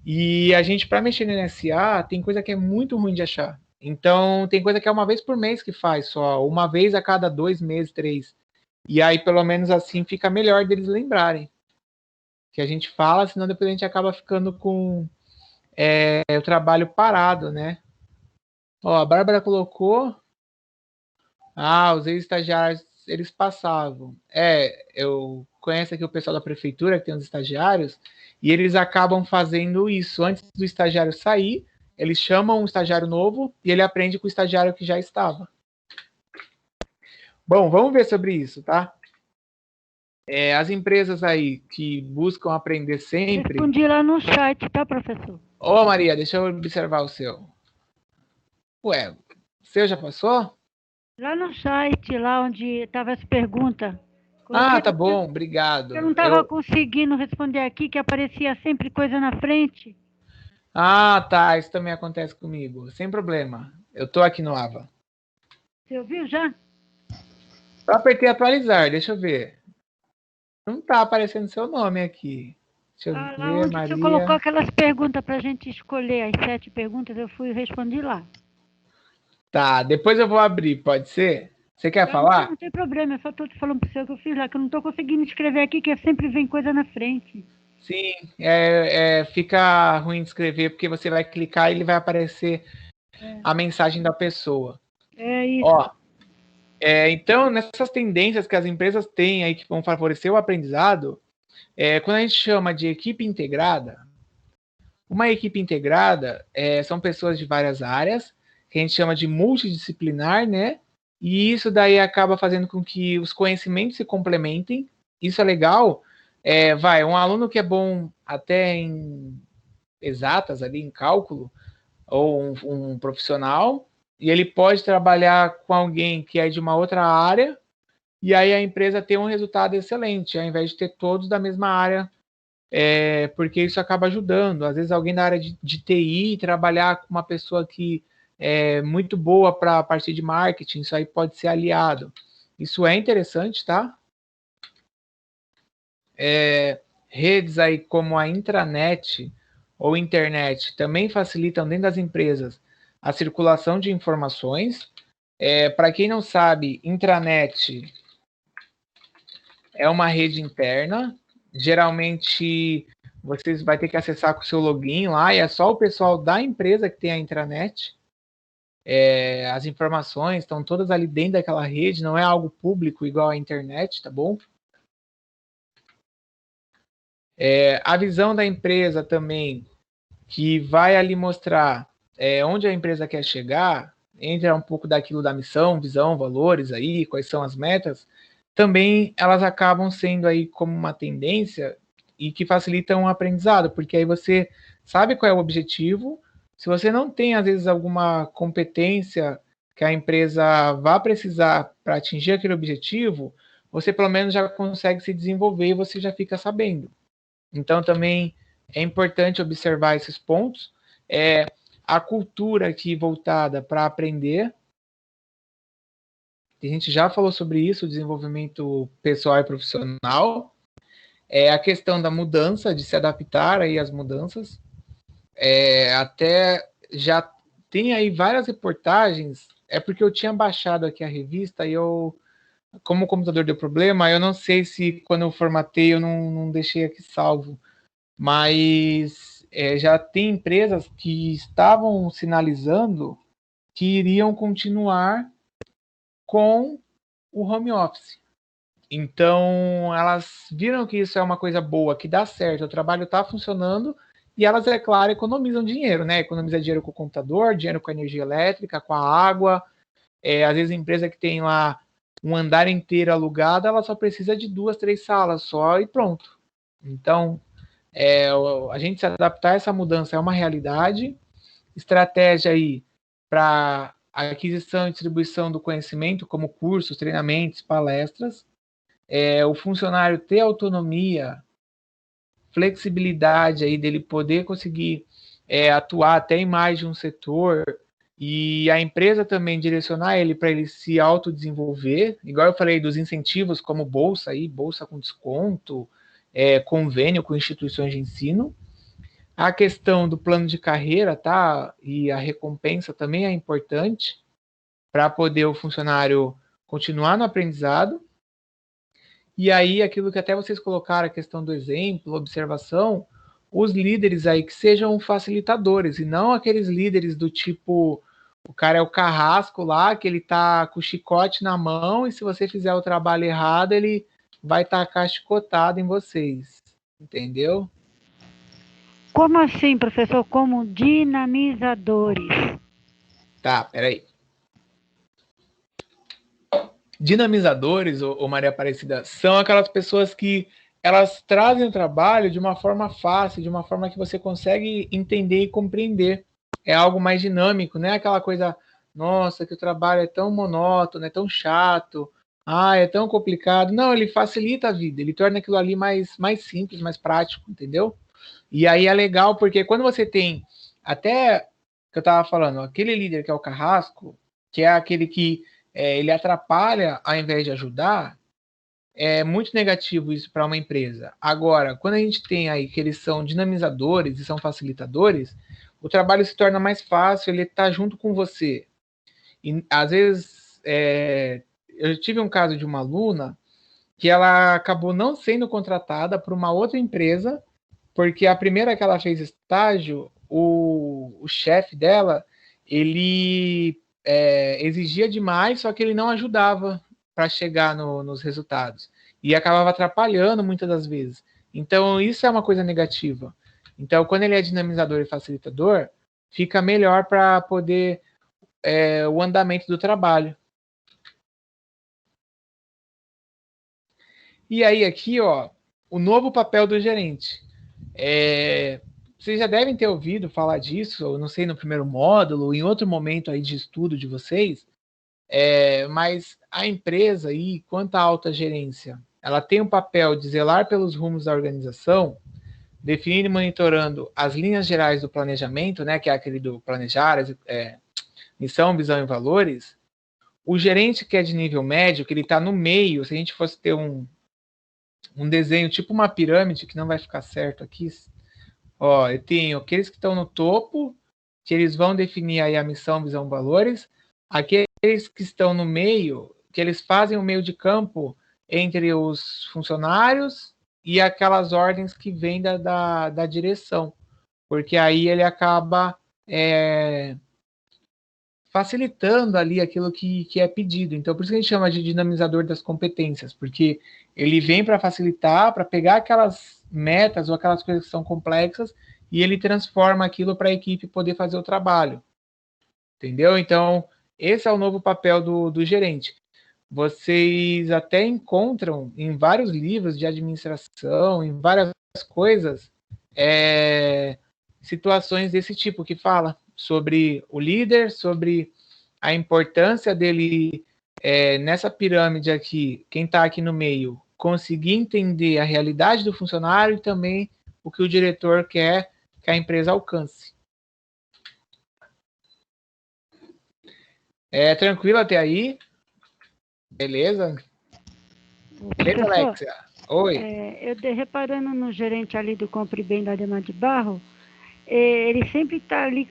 e a gente, para mexer no NSA, tem coisa que é muito ruim de achar. Então, tem coisa que é uma vez por mês que faz só, uma vez a cada 2 meses, 3. E aí, pelo menos assim, fica melhor deles lembrarem que a gente fala, senão depois a gente acaba ficando com o trabalho parado, né? Ó, a Bárbara colocou, os ex-estagiários, eles passavam. Eu conheço aqui o pessoal da prefeitura, que tem os estagiários, e eles acabam fazendo isso. Antes do estagiário sair, eles chamam um estagiário novo e ele aprende com o estagiário que já estava. Bom, vamos ver sobre isso, tá? As empresas aí que buscam aprender sempre... Respondi lá no chat, tá, professor? Ô, Maria, deixa eu observar o seu. Ué, o seu já passou? Lá no site, lá onde estavam as perguntas. Tá bom, obrigado. Eu não estava conseguindo responder aqui, que aparecia sempre coisa na frente. Tá, isso também acontece comigo. Sem problema. Eu tô aqui no AVA. Você ouviu já? Eu apertei atualizar, deixa eu ver. Não tá aparecendo seu nome aqui. Deixa eu ver, Lá onde Maria. você colocou aquelas perguntas para a gente escolher, as 7 perguntas, eu fui e respondi lá. Tá, depois eu vou abrir, pode ser? Você quer falar? Não tem problema, eu só estou te falando para você que eu fiz lá, que eu não estou conseguindo escrever aqui, que sempre vem coisa na frente. Sim, fica ruim de escrever, porque você vai clicar e ele vai aparecer a mensagem da pessoa. É isso. Ó, então, nessas tendências que as empresas têm aí que vão favorecer o aprendizado, quando a gente chama de equipe integrada, uma equipe integrada são pessoas de várias áreas, que a gente chama de multidisciplinar, né? E isso daí acaba fazendo com que os conhecimentos se complementem. Isso é legal. Um aluno que é bom até em exatas, ali em cálculo, ou um profissional, e ele pode trabalhar com alguém que é de uma outra área, e aí a empresa tem um resultado excelente, ao invés de ter todos da mesma área, porque isso acaba ajudando. Às vezes alguém da área de TI trabalhar com uma pessoa que é muito boa para a parte de marketing, isso aí pode ser aliado. Isso é interessante, tá? Redes aí como a intranet ou internet também facilitam dentro das empresas a circulação de informações. Para quem não sabe, intranet é uma rede interna. Geralmente vocês vai ter que acessar com o seu login lá, e é só o pessoal da empresa que tem a intranet. As informações estão todas ali dentro daquela rede, não é algo público igual a internet, tá bom? A visão da empresa também, que vai ali mostrar onde a empresa quer chegar, entra um pouco daquilo da missão, visão, valores aí, quais são as metas, também elas acabam sendo aí como uma tendência e que facilitam o aprendizado, porque aí você sabe qual é o objetivo. Se você não tem, às vezes, alguma competência que a empresa vá precisar para atingir aquele objetivo, você pelo menos já consegue se desenvolver e você já fica sabendo. Então, também é importante observar esses pontos. A cultura aqui voltada para aprender. A gente já falou sobre isso, o desenvolvimento pessoal e profissional. A questão da mudança, de se adaptar aí às mudanças. Até já tem aí várias reportagens. É porque eu tinha baixado aqui a revista e como o computador deu problema, eu não sei se quando eu formatei eu não deixei aqui salvo. Mas já tem empresas que estavam sinalizando que iriam continuar com o home office. Então, elas viram que isso é uma coisa boa, que dá certo, o trabalho está funcionando, e elas, é claro, economizam dinheiro, né? Economiza dinheiro com o computador, dinheiro com a energia elétrica, com a água. Às vezes, a empresa que tem lá um andar inteiro alugado, ela só precisa de 2, 3 salas só e pronto. Então, a gente se adaptar a essa mudança é uma realidade. Estratégia aí para aquisição e distribuição do conhecimento, como cursos, treinamentos, palestras. O funcionário ter autonomia flexibilidade aí dele poder conseguir atuar até em mais de um setor, e a empresa também direcionar ele para ele se autodesenvolver, igual eu falei dos incentivos como bolsa aí, bolsa com desconto, convênio com instituições de ensino. A questão do plano de carreira, tá? E a recompensa também é importante para poder o funcionário continuar no aprendizado. E aí, aquilo que até vocês colocaram, a questão do exemplo, observação, os líderes aí que sejam facilitadores, e não aqueles líderes do tipo, o cara é o carrasco lá, que ele tá com o chicote na mão, e se você fizer o trabalho errado, ele vai tacar chicotado em vocês. Entendeu? Como assim, professor? Como dinamizadores? Tá, peraí. Dinamizadores, ô Maria Aparecida, são aquelas pessoas que elas trazem o trabalho de uma forma fácil, de uma forma que você consegue entender e compreender. É algo mais dinâmico, não é aquela coisa, nossa, que o trabalho é tão monótono, é tão chato, é tão complicado. Não, ele facilita a vida, ele torna aquilo ali mais simples, mais prático, entendeu? E aí é legal porque quando você tem, até que eu estava falando, aquele líder que é o carrasco, que é aquele que ele atrapalha ao invés de ajudar, é muito negativo isso para uma empresa. Agora, quando a gente tem aí que eles são dinamizadores e são facilitadores, o trabalho se torna mais fácil, ele está junto com você. E às vezes, eu tive um caso de uma aluna que ela acabou não sendo contratada por uma outra empresa, porque a primeira que ela fez estágio, o chefe dela, ele exigia demais, só que ele não ajudava para chegar nos resultados. E acabava atrapalhando muitas das vezes. Então, isso é uma coisa negativa. Então, quando ele é dinamizador e facilitador, fica melhor para poder o andamento do trabalho. E aí, aqui, ó, o novo papel do gerente. Vocês já devem ter ouvido falar disso, eu não sei, no primeiro módulo, ou em outro momento aí de estudo de vocês, mas a empresa aí, quanto à alta gerência, ela tem um papel de zelar pelos rumos da organização, definindo e monitorando as linhas gerais do planejamento, né, que é aquele do planejar, missão, visão e valores. O gerente que é de nível médio, que ele está no meio, se a gente fosse ter um desenho tipo uma pirâmide, que não vai ficar certo aqui, ó, eu tenho aqueles que estão no topo, que eles vão definir aí a missão, visão, valores. Aqueles que estão no meio, que eles fazem o meio de campo entre os funcionários e aquelas ordens que vêm da direção. Porque aí ele acaba facilitando ali aquilo que é pedido. Então, por isso que a gente chama de dinamizador das competências, porque ele vem para facilitar, para pegar aquelas metas ou aquelas coisas que são complexas e ele transforma aquilo para a equipe poder fazer o trabalho. Entendeu? Então, esse é o novo papel do gerente. Vocês até encontram em vários livros de administração, em várias coisas, situações desse tipo, que fala sobre o líder, sobre a importância dele, nessa pirâmide aqui, quem está aqui no meio, conseguir entender a realidade do funcionário e também o que o diretor quer que a empresa alcance. Tranquilo até aí? Beleza? Beleza, Alexia? Oi. Eu reparando no gerente ali do Compre Bem da Ademar de Barro, ele sempre está ali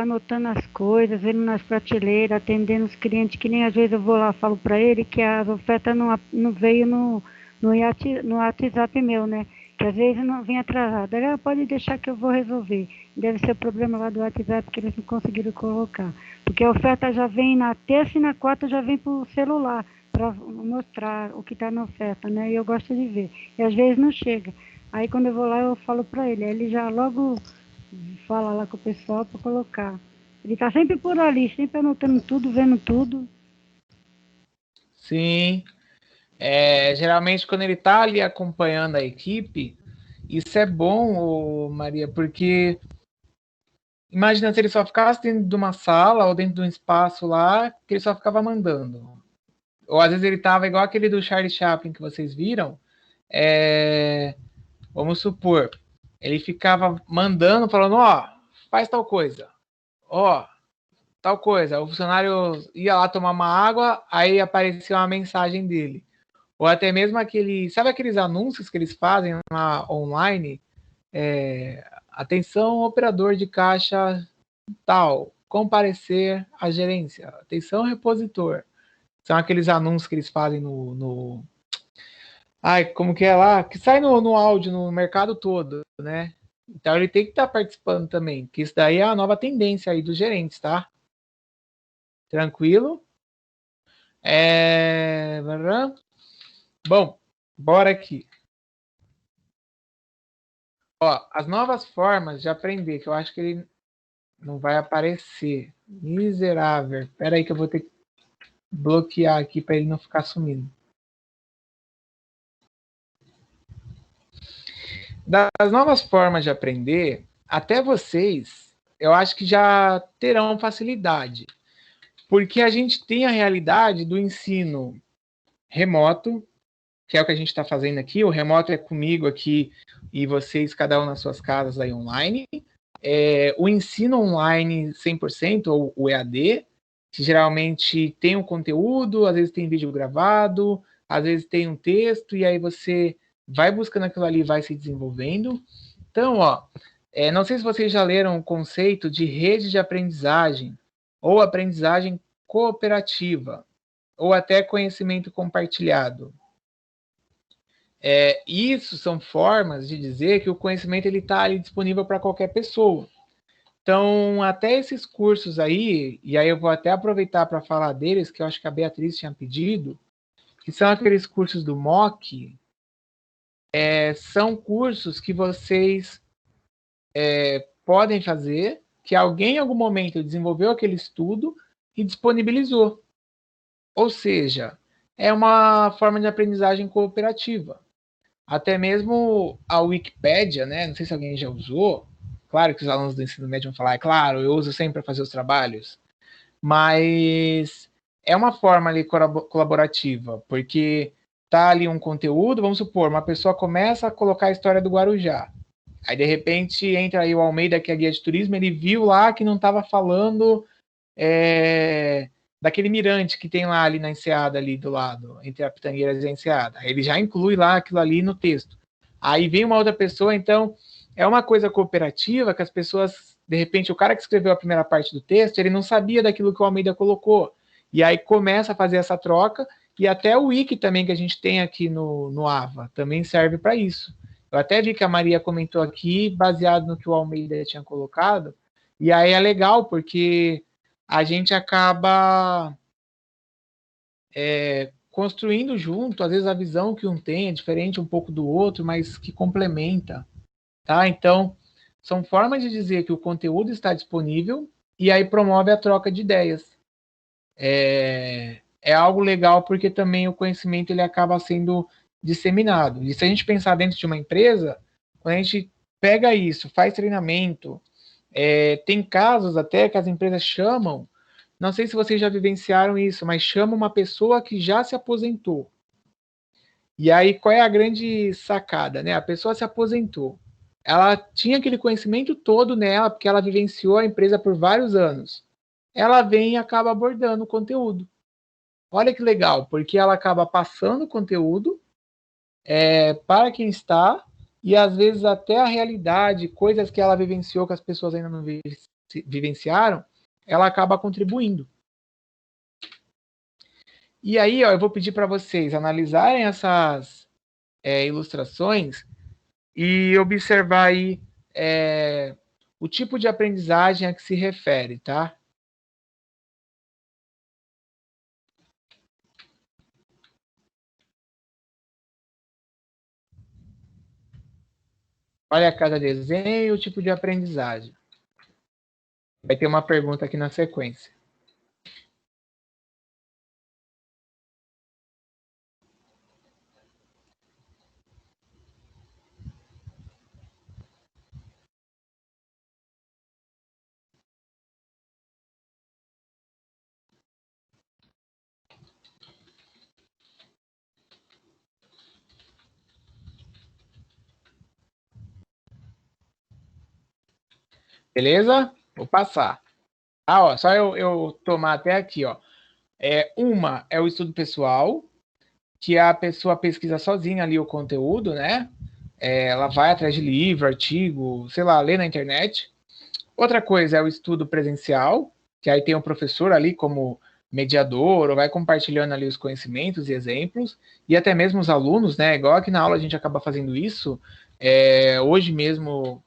anotando as coisas, vendo nas prateleiras, atendendo os clientes, que nem às vezes eu vou lá e falo para ele que as ofertas não veio no WhatsApp meu, né? Que às vezes não vem atrasado. Ele pode deixar que eu vou resolver. Deve ser o problema lá do WhatsApp que eles não conseguiram colocar. Porque a oferta já vem na terça e na quarta já vem para o celular, para mostrar o que está na oferta, né? E eu gosto de ver. E às vezes não chega. Aí quando eu vou lá eu falo para ele. Aí ele já logo fala lá com o pessoal para colocar. Ele está sempre por ali, sempre anotando tudo, vendo tudo. Sim. Geralmente quando ele está ali acompanhando a equipe, isso é bom, Maria, porque imagina se ele só ficasse dentro de uma sala ou dentro de um espaço lá, que ele só ficava mandando. Ou às vezes ele estava igual aquele do Charlie Chaplin que vocês viram. Vamos supor, Ele ficava mandando, falando, ó, faz tal coisa, ó, tal coisa. O funcionário ia lá tomar uma água, aí aparecia uma mensagem dele. Ou até mesmo sabe aqueles anúncios que eles fazem lá online? Atenção, operador de caixa tal, comparecer à gerência. Atenção, repositor. São aqueles anúncios que eles fazem no... Ai, como que é lá? Que sai no áudio, no mercado todo, né? Então ele tem que estar participando também, que isso daí é a nova tendência aí dos gerentes, tá? Tranquilo? Bom, bora aqui. Ó, as novas formas de aprender, que eu acho que ele não vai aparecer. Miserável. Espera aí que eu vou ter que bloquear aqui para ele não ficar sumindo. Das novas formas de aprender, até vocês, eu acho que já terão facilidade, porque a gente tem a realidade do ensino remoto, que é o que a gente está fazendo aqui. O remoto é comigo aqui e vocês, cada um nas suas casas aí online. O ensino online 100%, ou o EAD, que geralmente tem um conteúdo, às vezes tem vídeo gravado, às vezes tem um texto, e aí você vai buscando aquilo ali e vai se desenvolvendo. Então, ó, não sei se vocês já leram o conceito de rede de aprendizagem, ou aprendizagem cooperativa, ou até conhecimento compartilhado. Isso são formas de dizer que o conhecimento está ali disponível para qualquer pessoa. Então, até esses cursos aí, e aí eu vou até aproveitar para falar deles, que eu acho que a Beatriz tinha pedido, que são aqueles cursos do MOOC, são cursos que vocês podem fazer, que alguém em algum momento desenvolveu aquele estudo e disponibilizou. Ou seja, é uma forma de aprendizagem cooperativa. Até mesmo a Wikipédia, né? Não sei se alguém já usou. Claro que os alunos do ensino médio vão falar, é claro, eu uso sempre para fazer os trabalhos. Mas é uma forma ali colaborativa, porque tá ali um conteúdo, vamos supor, uma pessoa começa a colocar a história do Guarujá. Aí, de repente, entra aí o Almeida, que é guia de turismo, ele viu lá que não estava falando daquele mirante que tem lá ali na enseada ali do lado, entre a Pitangueiras e a enseada. Ele já inclui lá aquilo ali no texto. Aí vem uma outra pessoa, então é uma coisa cooperativa que as pessoas, de repente, o cara que escreveu a primeira parte do texto, ele não sabia daquilo que o Almeida colocou. E aí começa a fazer essa troca, e até o wiki também que a gente tem aqui no AVA também serve para isso. Eu até vi que a Maria comentou aqui, baseado no que o Almeida tinha colocado, e aí é legal, porque a gente acaba construindo junto, às vezes a visão que um tem é diferente um pouco do outro, mas que complementa, tá? Então, são formas de dizer que o conteúdo está disponível e aí promove a troca de ideias. É algo legal porque também o conhecimento ele acaba sendo disseminado. E se a gente pensar dentro de uma empresa, quando a gente pega isso, faz treinamento, tem casos até que as empresas chamam, não sei se vocês já vivenciaram isso, mas chama uma pessoa que já se aposentou. E aí, qual é a grande sacada, né? A pessoa se aposentou. Ela tinha aquele conhecimento todo nela, porque ela vivenciou a empresa por vários anos. Ela vem e acaba abordando o conteúdo. Olha que legal, porque ela acaba passando o conteúdo para quem está, e às vezes até a realidade, coisas que ela vivenciou que as pessoas ainda não vivenciaram, ela acaba contribuindo. E aí, ó, eu vou pedir para vocês analisarem essas ilustrações e observar aí o tipo de aprendizagem a que se refere, tá? Olha cada desenho e o tipo de aprendizagem. Vai ter uma pergunta aqui na sequência. Beleza? Vou passar. Ah, ó, só eu tomar até aqui, ó. Uma é o estudo pessoal, que a pessoa pesquisa sozinha ali o conteúdo, né? Ela vai atrás de livro, artigo, sei lá, lê na internet. Outra coisa é o estudo presencial, que aí tem o professor ali como mediador, ou vai compartilhando ali os conhecimentos e exemplos, e até mesmo os alunos, né? Igual aqui na aula a gente acaba fazendo isso. Hoje mesmo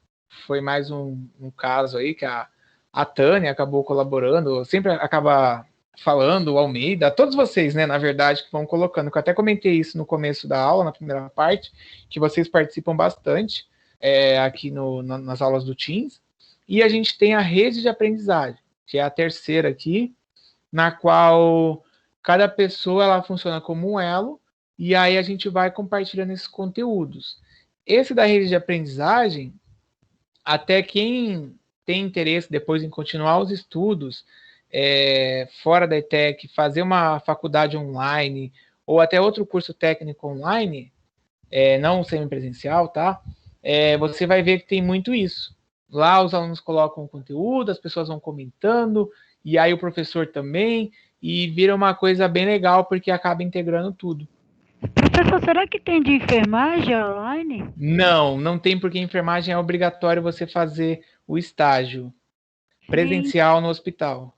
foi mais um caso aí que a Tânia acabou colaborando, sempre acaba falando, o Almeida, todos vocês, né, na verdade, que vão colocando, que eu até comentei isso no começo da aula, na primeira parte, que vocês participam bastante aqui nas aulas do Teams. E a gente tem a rede de aprendizagem, que é a terceira aqui, na qual cada pessoa ela funciona como um elo, e aí a gente vai compartilhando esses conteúdos. Esse da rede de aprendizagem, até quem tem interesse depois em continuar os estudos fora da ETEC, fazer uma faculdade online, ou até outro curso técnico online, não semipresencial, tá? Você vai ver que tem muito isso. Lá os alunos colocam o conteúdo, as pessoas vão comentando, e aí o professor também, e vira uma coisa bem legal, porque acaba integrando tudo. Professor, será que tem de enfermagem online? Não, não tem, porque enfermagem é obrigatório você fazer o estágio Sim, presencial no hospital.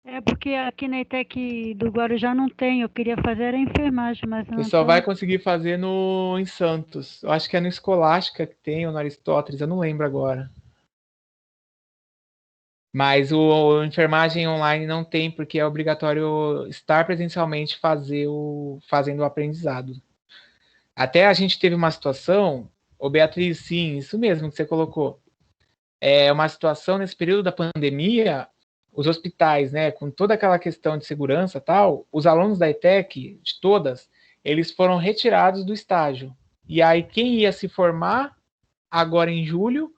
é porque aqui na ETEC do Guarujá não tem. Eu queria fazer a enfermagem, mas Você não só vai tô. conseguir fazer em Santos. Eu acho que é no Escolástica que tem, ou no Aristóteles, eu não lembro agora. Mas o enfermagem online não tem, porque é obrigatório estar presencialmente fazendo o aprendizado. Até a gente teve uma situação, ô Beatriz, sim, isso mesmo que você colocou. É uma situação nesse período da pandemia, os hospitais, né, com toda aquela questão de segurança e tal, os alunos da ETEC, de todas, eles foram retirados do estágio. E aí, quem ia se formar agora em julho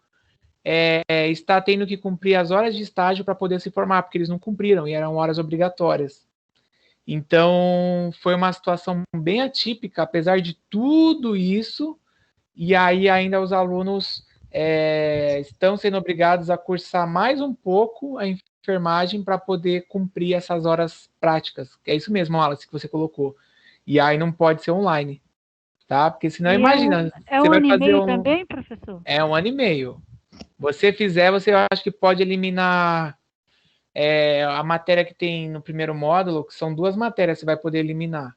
está tendo que cumprir as horas de estágio para poder se formar, porque eles não cumpriram e eram horas obrigatórias. Então, foi uma situação bem atípica, apesar de tudo isso, e aí ainda os alunos estão sendo obrigados a cursar mais um pouco a enfermagem para poder cumprir essas horas práticas. É isso mesmo, Alice, que você colocou. E aí não pode ser online, tá? Porque senão, E imagina, é você um vai ano e fazer meio também, professor? um ano e meio. Você fizer, você acha que pode eliminar a matéria que tem no primeiro módulo, que são duas matérias, você vai poder eliminar.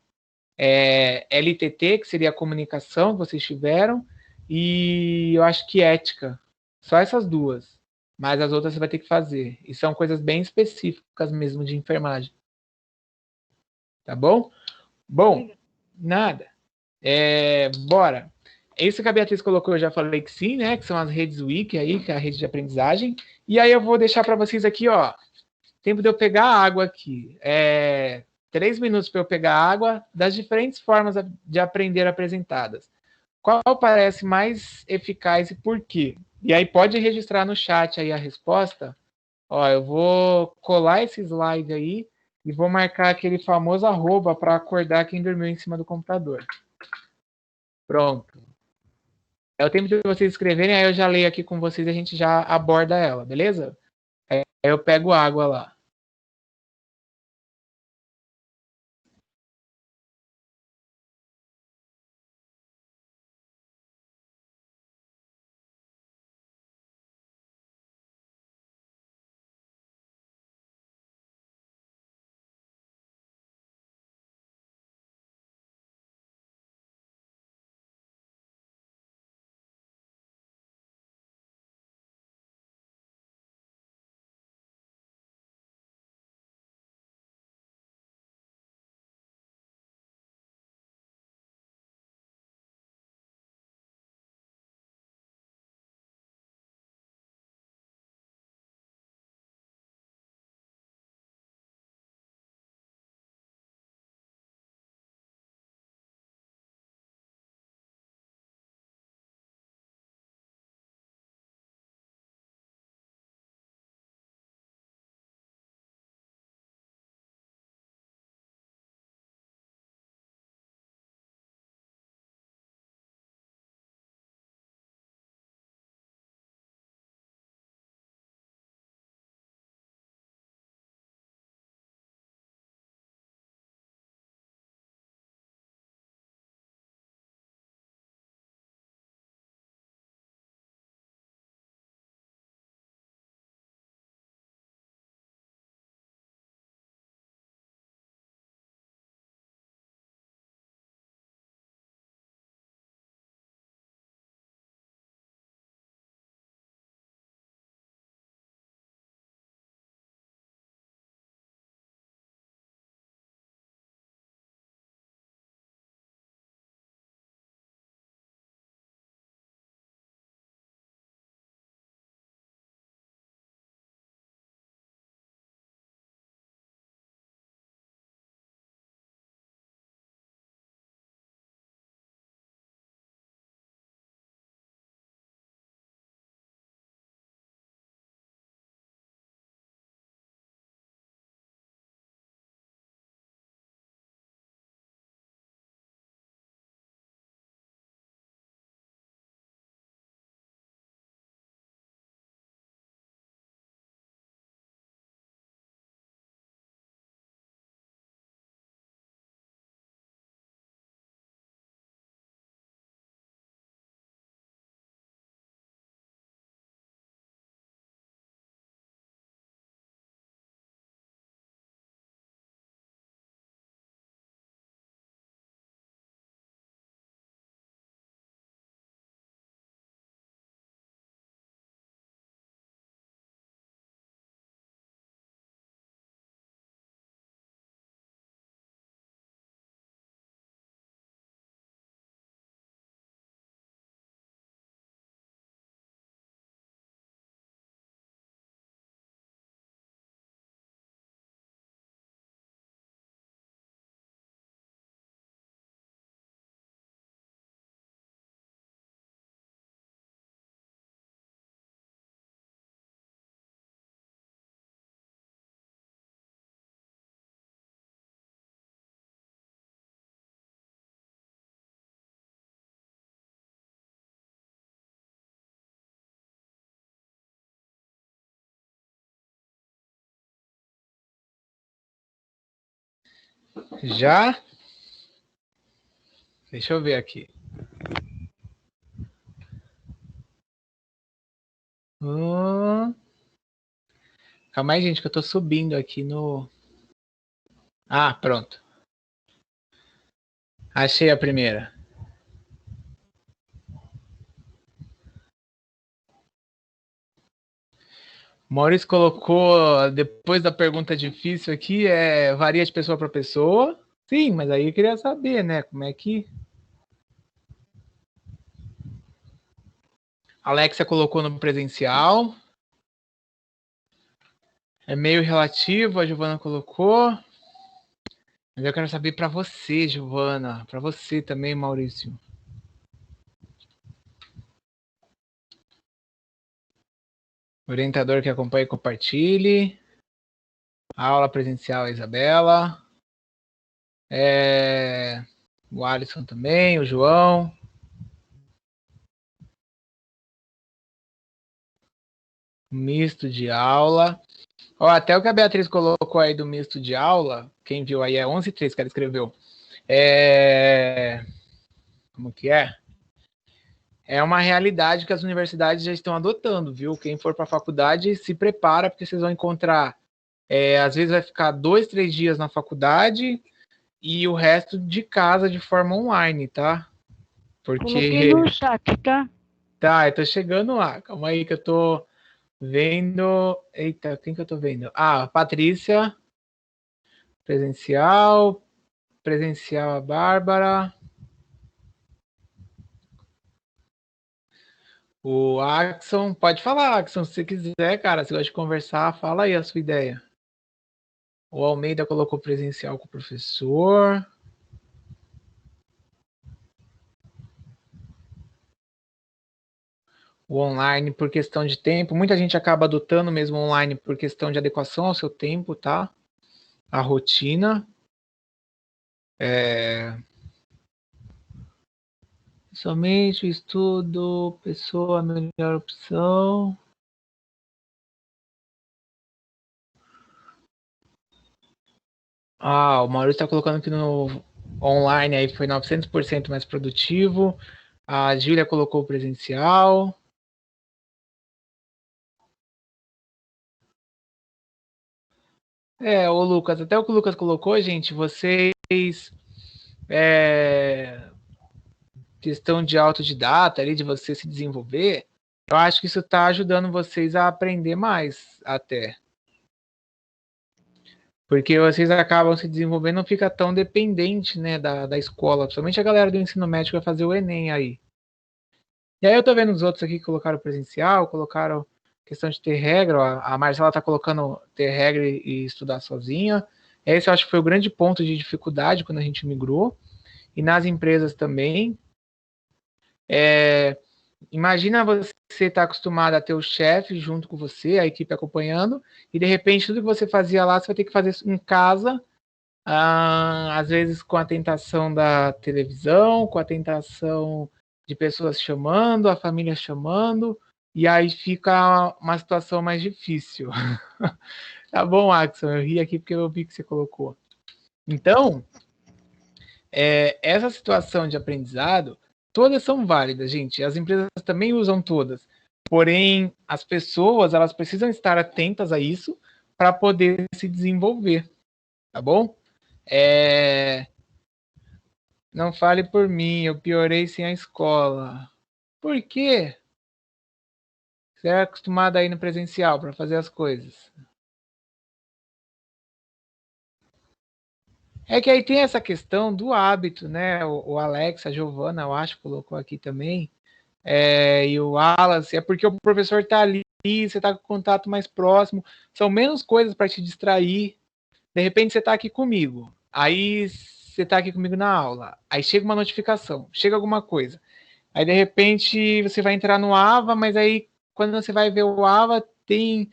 LTT, que seria a comunicação que vocês tiveram, e eu acho que ética. Só essas duas. Mas as outras você vai ter que fazer. E são coisas bem específicas mesmo de enfermagem. Tá bom? Bom, Obrigada. nada. Bora. Isso que a Beatriz colocou, eu já falei que sim, né? Que são as redes Wiki aí, que é a rede de aprendizagem. E aí eu vou deixar para vocês aqui, ó. Tempo de eu pegar água aqui. 3 minutos para eu pegar água das diferentes formas de aprender apresentadas. Qual parece mais eficaz e por quê? E aí pode registrar no chat aí a resposta. Ó, eu vou colar esse slide aí e vou marcar aquele famoso arroba para acordar quem dormiu em cima do computador. Pronto. É o tempo de vocês escreverem, aí eu já leio aqui com vocês e a gente já aborda ela, beleza? Aí eu pego água lá. Já? Deixa eu ver aqui. Calma aí, gente, que eu tô subindo aqui no... Ah, pronto. Achei a primeira. Maurício colocou, depois da pergunta difícil aqui, varia de pessoa para pessoa. Sim, mas aí eu queria saber, né, como é que... Alexia colocou no presencial. É meio relativo, a Giovana colocou. Mas eu quero saber para você, Giovana. Para você também, Maurício. Orientador que acompanha e compartilhe. Aula presencial, Isabela. O Alisson também, o João. Misto de aula. Ó, até o que a Beatriz colocou aí do misto de aula, quem viu aí é 11:03 que ela escreveu. Como que é? É uma realidade que as universidades já estão adotando, viu? Quem for para a faculdade se prepara, porque vocês vão encontrar, às vezes vai ficar 2, 3 dias na faculdade e o resto de casa de forma online, tá? Coloquei no chat, tá? Tá, eu tô chegando lá. Calma aí que eu tô vendo... Eita, quem que eu tô vendo? Ah, Patrícia, presencial a Bárbara. O Axon, pode falar, Axon, se você quiser, cara, se gosta de conversar, fala aí a sua ideia. O Almeida colocou presencial com o professor. O online por questão de tempo. Muita gente acaba adotando mesmo online por questão de adequação ao seu tempo, tá? A rotina. Somente o estudo, pessoa, a melhor opção. Ah, o Maurício está colocando que no online aí foi 900% mais produtivo. A Júlia colocou presencial. O Lucas, até o que o Lucas colocou, gente, vocês, questão de autodidata ali, de você se desenvolver, eu acho que isso está ajudando vocês a aprender mais, até. Porque vocês acabam se desenvolvendo, não fica tão dependente, né, da escola, principalmente a galera do ensino médio vai fazer o Enem aí. E aí eu tô vendo os outros aqui que colocaram presencial, colocaram questão de ter regra, ó, a Marcela tá colocando ter regra e estudar sozinha. Esse eu acho que foi o grande ponto de dificuldade quando a gente migrou. E nas empresas também. Imagina você estar acostumado a ter o chefe junto com você, a equipe acompanhando, e de repente tudo que você fazia lá, você vai ter que fazer em casa, às vezes com a tentação da televisão, com a tentação de pessoas chamando, a família chamando, e aí fica uma situação mais difícil. Tá bom, Axel, eu ri aqui porque eu vi que você colocou. Então, essa situação de aprendizado, todas são válidas, gente. As empresas também usam todas. Porém, as pessoas, elas precisam estar atentas a isso para poder se desenvolver, tá bom? Não fale por mim, eu piorei sem a escola. Por quê? Você é acostumado a ir no presencial para fazer as coisas. É que aí tem essa questão do hábito, né? O Alex, a Giovana, eu acho, colocou aqui também. E o Wallace, é porque o professor está ali, você está com contato mais próximo, são menos coisas para te distrair. De repente você está aqui comigo, aí você está aqui comigo na aula, aí chega uma notificação, chega alguma coisa, aí de repente você vai entrar no AVA, mas aí quando você vai ver o AVA, tem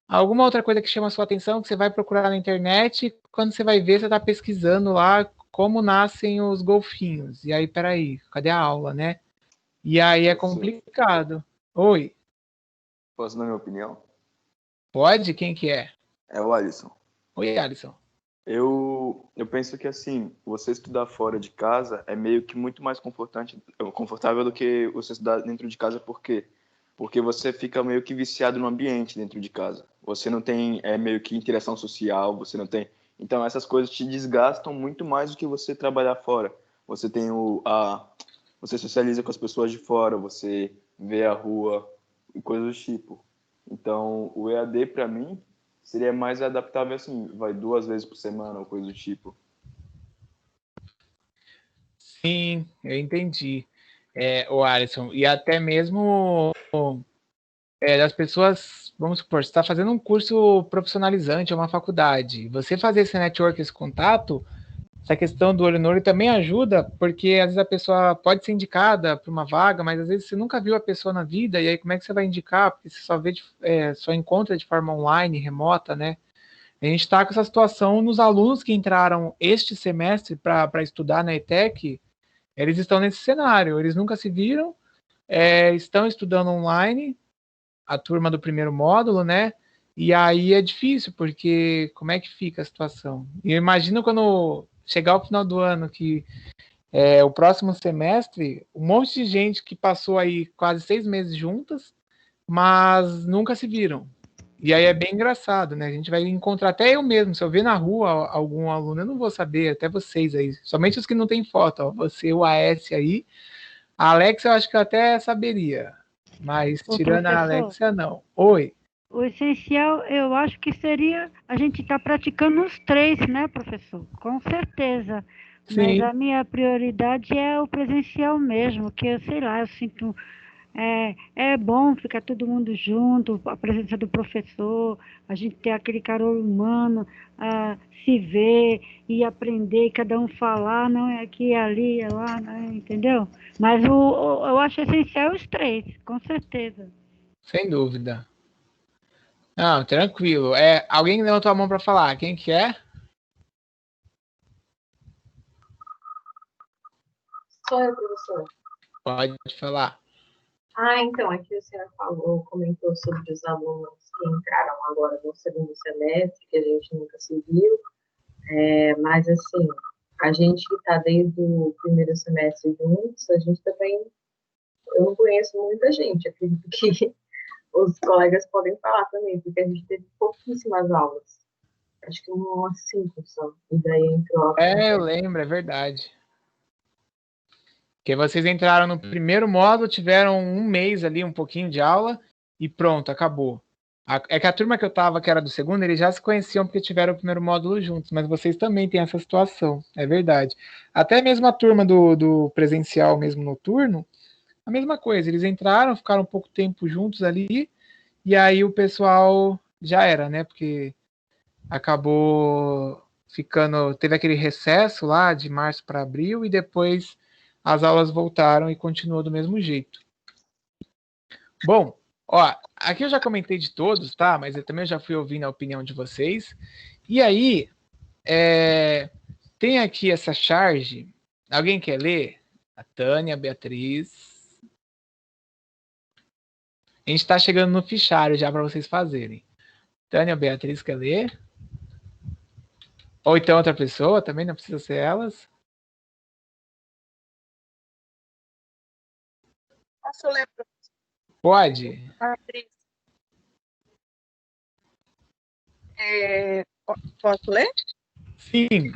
alguma outra coisa que chama a sua atenção, que você vai procurar na internet, quando você vai ver, você está pesquisando lá como nascem os golfinhos. E aí, peraí, cadê a aula, né? E aí é complicado. Oi. Posso dar minha opinião? Pode? Quem que é? É o Alisson. Oi, Alisson. Eu penso que, assim, você estudar fora de casa é meio que muito mais confortável do que você estudar dentro de casa. Por quê? Porque você fica meio que viciado no ambiente dentro de casa. Você não tem meio que interação social, você não tem... Então, essas coisas te desgastam muito mais do que você trabalhar fora. Você tem você socializa com as pessoas de fora, você vê a rua e coisas do tipo. Então, o EAD, para mim, seria mais adaptável assim, vai 2 vezes por semana ou coisa do tipo. Sim, eu entendi, o Alisson. E até mesmo das pessoas, vamos supor, você está fazendo um curso profissionalizante, uma faculdade. Você fazer esse network, esse contato, essa questão do olho no olho também ajuda, porque às vezes a pessoa pode ser indicada para uma vaga, mas às vezes você nunca viu a pessoa na vida, e aí como é que você vai indicar? Porque você só vê, só encontra de forma online, remota, né? A gente está com essa situação nos alunos que entraram este semestre para estudar na ETEC, eles estão nesse cenário, eles nunca se viram, estão estudando online, a turma do primeiro módulo, né? E aí é difícil, porque como é que fica a situação? E eu imagino quando chegar o final do ano, que o próximo semestre, um monte de gente que passou aí quase 6 meses juntas, mas nunca se viram. E aí é bem engraçado, né? A gente vai encontrar, até eu mesmo, se eu ver na rua algum aluno, eu não vou saber, até vocês aí, somente os que não tem foto, ó, você, o AS aí, a Alex eu acho que eu até saberia, mas Ô, tirando a professor, Alexia, não. Oi. o essencial eu acho que seria a gente estar praticando os três, né, professor? Com certeza. Mas Sim, a minha prioridade é o presencial mesmo, que eu sei lá, eu sinto. É bom ficar todo mundo junto, a presença do professor, a gente ter aquele calor humano, se ver e aprender, e cada um falar, não é aqui, é ali, é lá, né, entendeu? Mas eu acho essencial os três, com certeza. sem dúvida. Não, tranquilo. Alguém levantou a mão para falar. Quem que é? Sou eu, professor. Pode falar. Então, aqui a senhora comentou sobre os alunos que entraram agora no segundo semestre, que a gente nunca se viu, mas, assim, a gente que está desde o primeiro semestre juntos, a gente também, eu não conheço muita gente, acredito que os colegas podem falar também, porque a gente teve pouquíssimas aulas, acho que umas 5 só, e daí entrou Eu lembro, é verdade. Que vocês entraram no primeiro módulo, tiveram um mês ali, um pouquinho de aula, e pronto, acabou. É que a turma que eu tava, que era do segundo, eles já se conheciam porque tiveram o primeiro módulo juntos, mas vocês também têm essa situação, é verdade. Até mesmo a turma do presencial, mesmo noturno, a mesma coisa, eles entraram, ficaram um pouco tempo juntos ali, e aí o pessoal já era, né? Porque acabou ficando, teve aquele recesso lá de março para abril, e depois as aulas voltaram e continuou do mesmo jeito. Bom, ó, aqui eu já comentei de todos, tá? Mas eu também já fui ouvindo a opinião de vocês. E aí, tem aqui essa charge. Alguém quer ler? A Tânia, a Beatriz. A gente está chegando no fichário já para vocês fazerem. Tânia, Beatriz quer ler? Ou então outra pessoa, também não precisa ser elas. Posso ler, Pode. Patrícia? Posso ler? Sim.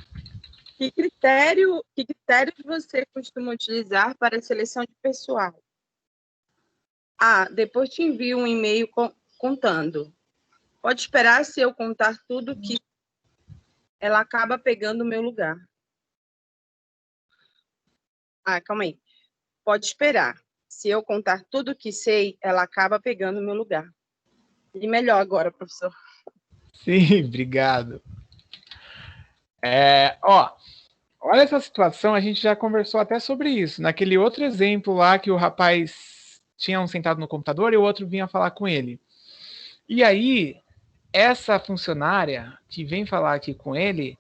Que critérios você costuma utilizar para a seleção de pessoal? Depois te envio um e-mail contando. Pode esperar se eu contar tudo que ela acaba pegando o meu lugar. Calma aí. Pode esperar. Se eu contar tudo que sei, ela acaba pegando o meu lugar. E melhor agora, professor. Sim, obrigado. Olha essa situação, a gente já conversou até sobre isso. Naquele outro exemplo lá que o rapaz tinha um sentado no computador e o outro vinha falar com ele. E aí, essa funcionária que vem falar aqui com ele,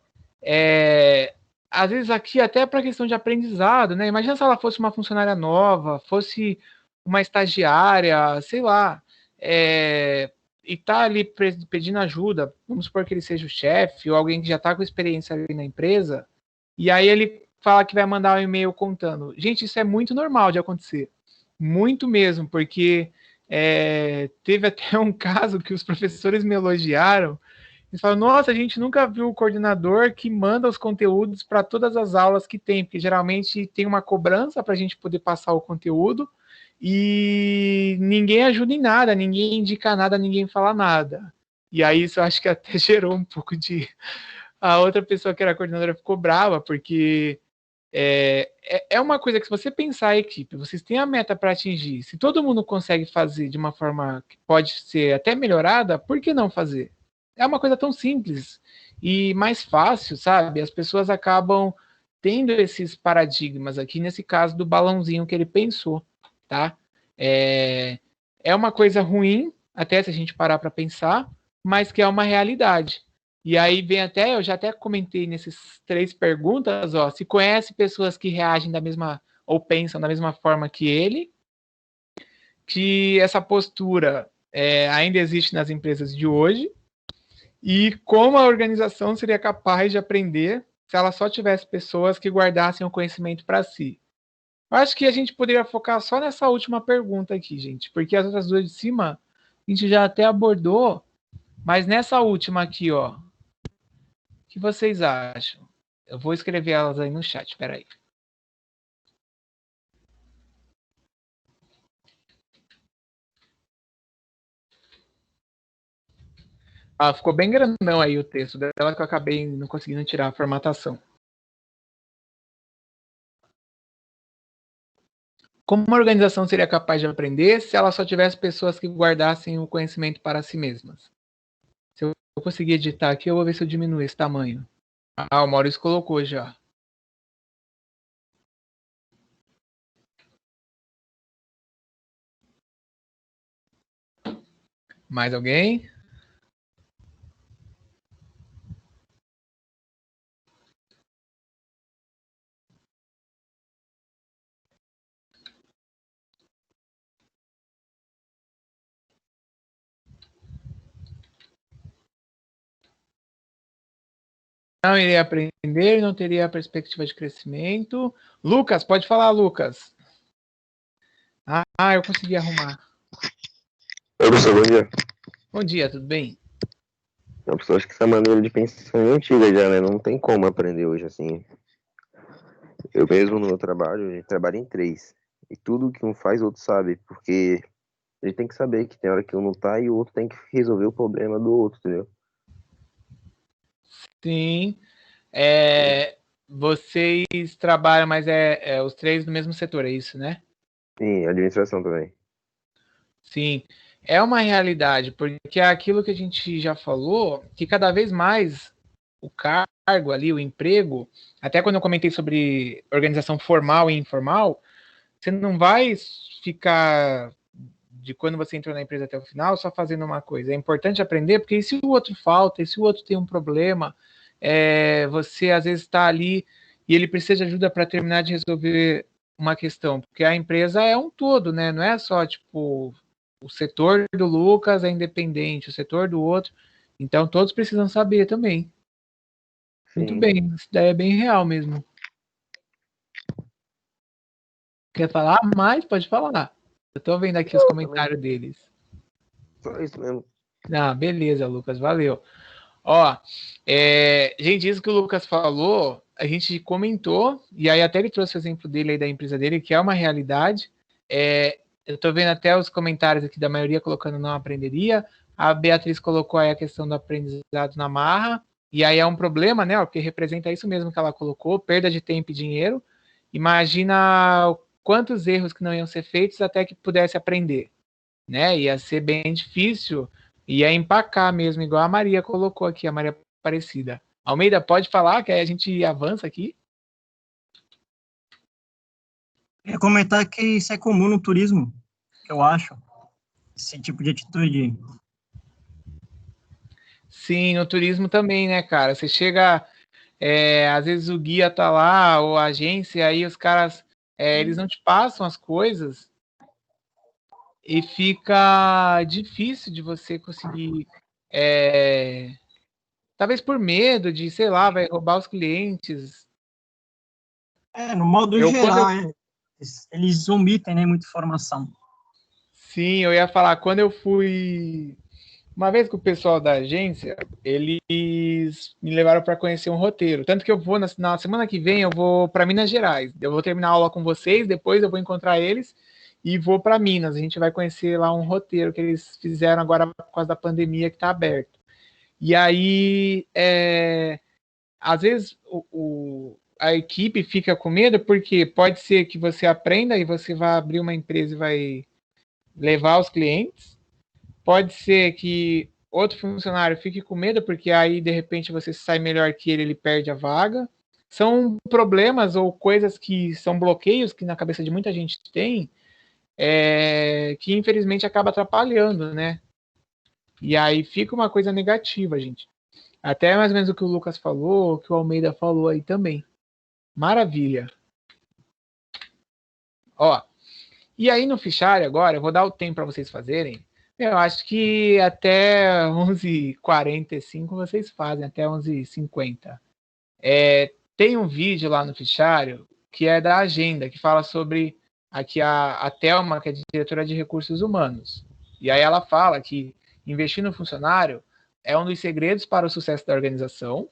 às vezes aqui até para questão de aprendizado, né? Imagina se ela fosse uma funcionária nova, fosse uma estagiária, sei lá. e tá ali pedindo ajuda, vamos supor que ele seja o chefe ou alguém que já tá com experiência ali na empresa, e aí ele fala que vai mandar um e-mail contando. Gente, isso é muito normal de acontecer. Muito mesmo, porque teve até um caso que os professores me elogiaram. Eles falaram, nossa, a gente nunca viu o coordenador que manda os conteúdos para todas as aulas que tem, porque geralmente tem uma cobrança para a gente poder passar o conteúdo e ninguém ajuda em nada, ninguém indica nada, ninguém fala nada. E aí isso eu acho que até gerou um pouco de... A outra pessoa que era coordenadora ficou brava, porque é uma coisa que se você pensar a equipe, vocês têm a meta para atingir, se todo mundo consegue fazer de uma forma que pode ser até melhorada, por que não fazer? É uma coisa tão simples e mais fácil, sabe? As pessoas acabam tendo esses paradigmas aqui, nesse caso do balãozinho que ele pensou, tá? É uma coisa ruim, até se a gente parar para pensar, mas que é uma realidade. E aí vem até, eu já até comentei nesses 3 perguntas, ó, se conhece pessoas que reagem da mesma, ou pensam da mesma forma que ele, que essa postura ainda existe nas empresas de hoje, e como a organização seria capaz de aprender se ela só tivesse pessoas que guardassem o conhecimento para si. Eu acho que a gente poderia focar só nessa última pergunta aqui, gente, porque as outras 2 de cima a gente já até abordou, mas nessa última aqui, ó, o que vocês acham? Eu vou escrever elas aí no chat, espera aí. Ah, ficou bem grandão aí o texto dela que eu acabei não conseguindo tirar a formatação. Como uma organização seria capaz de aprender se ela só tivesse pessoas que guardassem o conhecimento para si mesmas? Se eu conseguir editar aqui, eu vou ver se eu diminuo esse tamanho. Ah, o Maurício colocou já. Mais alguém? Não iria aprender, não teria perspectiva de crescimento. Lucas, pode falar, Lucas. Eu consegui arrumar. Oi, professor, bom dia. Bom dia, tudo bem? Não, professor, acho que essa maneira de pensar é antiga já, né? Não tem como aprender hoje assim. Eu mesmo no meu trabalho, a gente trabalha em 3. E tudo que um faz, o outro sabe. Porque a gente tem que saber que tem hora que um não tá e o outro tem que resolver o problema do outro, entendeu? Sim. Vocês trabalham, mas os 3 no mesmo setor, é isso, né? Sim, administração também. Sim, é uma realidade, porque é aquilo que a gente já falou, que cada vez mais o cargo ali, o emprego, até quando eu comentei sobre organização formal e informal, você não vai ficar de quando você entrou na empresa até o final só fazendo uma coisa. É importante aprender, porque e se o outro falta, e se o outro tem um problema, você às vezes está ali e ele precisa de ajuda para terminar de resolver uma questão, porque a empresa é um todo, né? Não é só tipo o setor do Lucas é independente, o setor do outro. Então todos precisam saber também. Muito Sim. bem, isso daí é bem real mesmo. Quer falar mais? Pode falar. Eu tô vendo aqui os comentários deles. Só isso mesmo. Beleza, Lucas, valeu. Ó, gente, isso que o Lucas falou, a gente comentou, e aí até ele trouxe o exemplo dele aí da empresa dele, que é uma realidade. Eu tô vendo até os comentários aqui da maioria colocando não aprenderia. A Beatriz colocou aí a questão do aprendizado na marra, e aí é um problema, né? Porque representa isso mesmo que ela colocou, perda de tempo e dinheiro. Imagina quantos erros que não iam ser feitos até que pudesse aprender, né? Ia ser bem difícil, ia empacar mesmo, igual a Maria colocou aqui, a Maria Aparecida. Almeida, pode falar que aí a gente avança aqui? Eu ia comentar que isso é comum no turismo, eu acho, esse tipo de atitude. Sim, no turismo também, né, cara? Você chega, às vezes o guia tá lá, ou a agência, aí os caras, eles não te passam as coisas, e fica difícil de você conseguir, talvez por medo de, sei lá, vai roubar os clientes. No modo geral, eles omitem, né, muita informação. Sim, eu ia falar, quando eu fui uma vez com o pessoal da agência, eles me levaram para conhecer um roteiro. Tanto que eu vou, na semana que vem, eu vou para Minas Gerais. Eu vou terminar a aula com vocês, depois eu vou encontrar eles e vou para Minas. A gente vai conhecer lá um roteiro que eles fizeram agora por causa da pandemia que está aberto. E aí, às vezes, a equipe fica com medo porque pode ser que você aprenda e você vai abrir uma empresa e vai levar os clientes. Pode ser que outro funcionário fique com medo, porque aí, de repente, você sai melhor que ele perde a vaga. São problemas ou coisas que são bloqueios que na cabeça de muita gente tem, que infelizmente acaba atrapalhando, né? E aí fica uma coisa negativa, gente. Até mais ou menos o que o Lucas falou, o que o Almeida falou aí também. Maravilha. Ó, e aí no fichário agora, eu vou dar o tempo para vocês fazerem. Eu acho que até 11h45 vocês fazem, até 11h50. Tem um vídeo lá no fichário que é da agenda, que fala sobre aqui a Thelma, que é diretora de recursos humanos. E aí ela fala que investir no funcionário é um dos segredos para o sucesso da organização.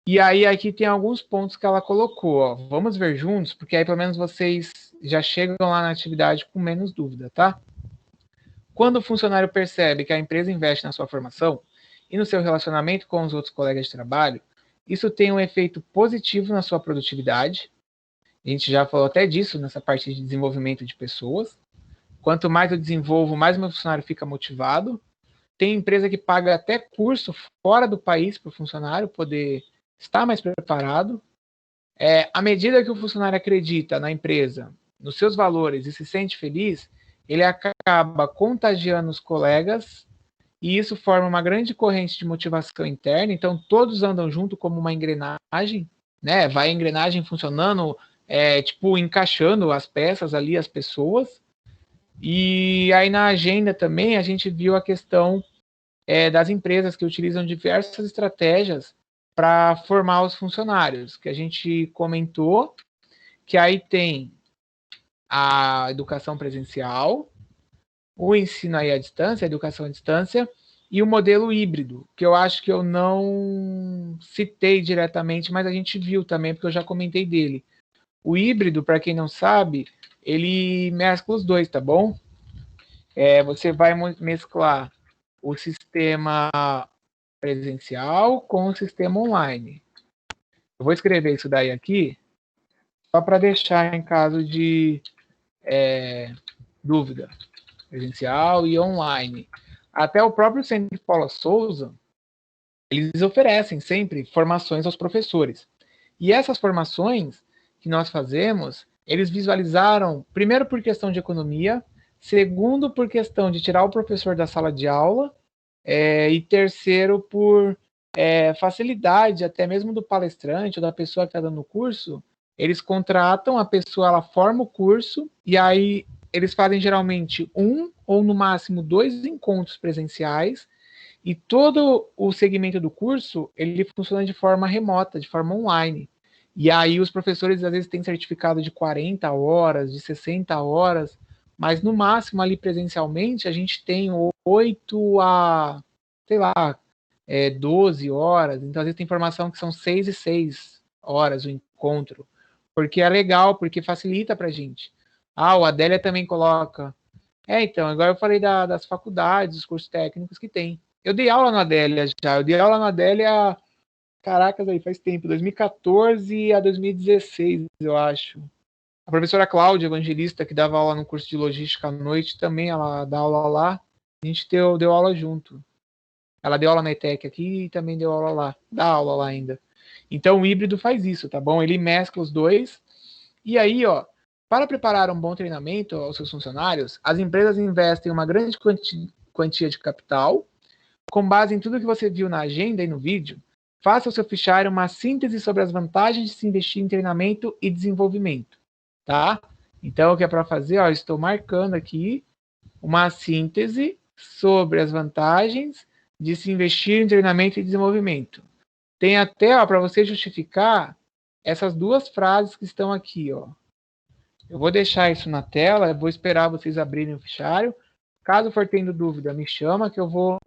E aí aqui tem alguns pontos que ela colocou. Ó. Vamos ver juntos, porque aí pelo menos vocês já chegam lá na atividade com menos dúvida, tá? Quando o funcionário percebe que a empresa investe na sua formação e no seu relacionamento com os outros colegas de trabalho, isso tem um efeito positivo na sua produtividade. A gente já falou até disso nessa parte de desenvolvimento de pessoas. Quanto mais eu desenvolvo, mais meu funcionário fica motivado. Tem empresa que paga até curso fora do país para o funcionário poder estar mais preparado. À medida que o funcionário acredita na empresa, nos seus valores e se sente feliz, ele acaba contagiando os colegas e isso forma uma grande corrente de motivação interna. Então, todos andam junto como uma engrenagem, né? Vai a engrenagem funcionando, tipo, encaixando as peças ali, as pessoas. E aí, na agenda também, a gente viu a questão das empresas que utilizam diversas estratégias para formar os funcionários, que a gente comentou, que aí tem a educação presencial, o ensino aí à distância, a educação à distância, e o modelo híbrido, que eu acho que eu não citei diretamente, mas a gente viu também, porque eu já comentei dele. O híbrido, para quem não sabe, ele mescla os dois, tá bom? Você vai mesclar o sistema presencial com o sistema online. Eu vou escrever isso daí aqui, só para deixar em caso de dúvida. Presencial e online. Até o próprio Centro Paula Souza, eles oferecem sempre formações aos professores. E essas formações que nós fazemos, eles visualizaram, primeiro por questão de economia, segundo por questão de tirar o professor da sala de aula, e terceiro por facilidade até mesmo do palestrante ou da pessoa que está dando o curso. Eles contratam a pessoa, ela forma o curso e aí eles fazem geralmente 1 ou no máximo 2 encontros presenciais e todo o segmento do curso ele funciona de forma remota, de forma online. E aí os professores às vezes têm certificado de 40 horas, de 60 horas, mas no máximo ali presencialmente a gente tem 8 a, sei lá, 12 horas. Então às vezes tem formação que são 6 e 6 horas o encontro, porque é legal, porque facilita pra gente. O Adélia também coloca. Então, agora eu falei das faculdades, dos cursos técnicos que tem. Eu dei aula na Adélia já. Eu dei aula na Adélia, caracas, aí faz tempo, 2014 a 2016, eu acho. A professora Cláudia Evangelista, que dava aula no curso de logística à noite, também ela dá aula lá. A gente deu aula junto. Ela deu aula na ETEC aqui e também deu aula lá. Dá aula lá ainda. Então o híbrido faz isso, tá bom? Ele mescla os dois. E aí, ó, para preparar um bom treinamento aos seus funcionários, as empresas investem uma grande quantia de capital. Com base em tudo que você viu na agenda e no vídeo, faça o seu fichário uma síntese sobre as vantagens de se investir em treinamento e desenvolvimento, tá? Então, o que é para fazer? Ó, estou marcando aqui uma síntese sobre as vantagens de se investir em treinamento e desenvolvimento. Tem até, para você justificar, essas duas frases que estão aqui, ó. Eu vou deixar isso na tela, vou esperar vocês abrirem o fichário. Caso for tendo dúvida, me chama que eu vou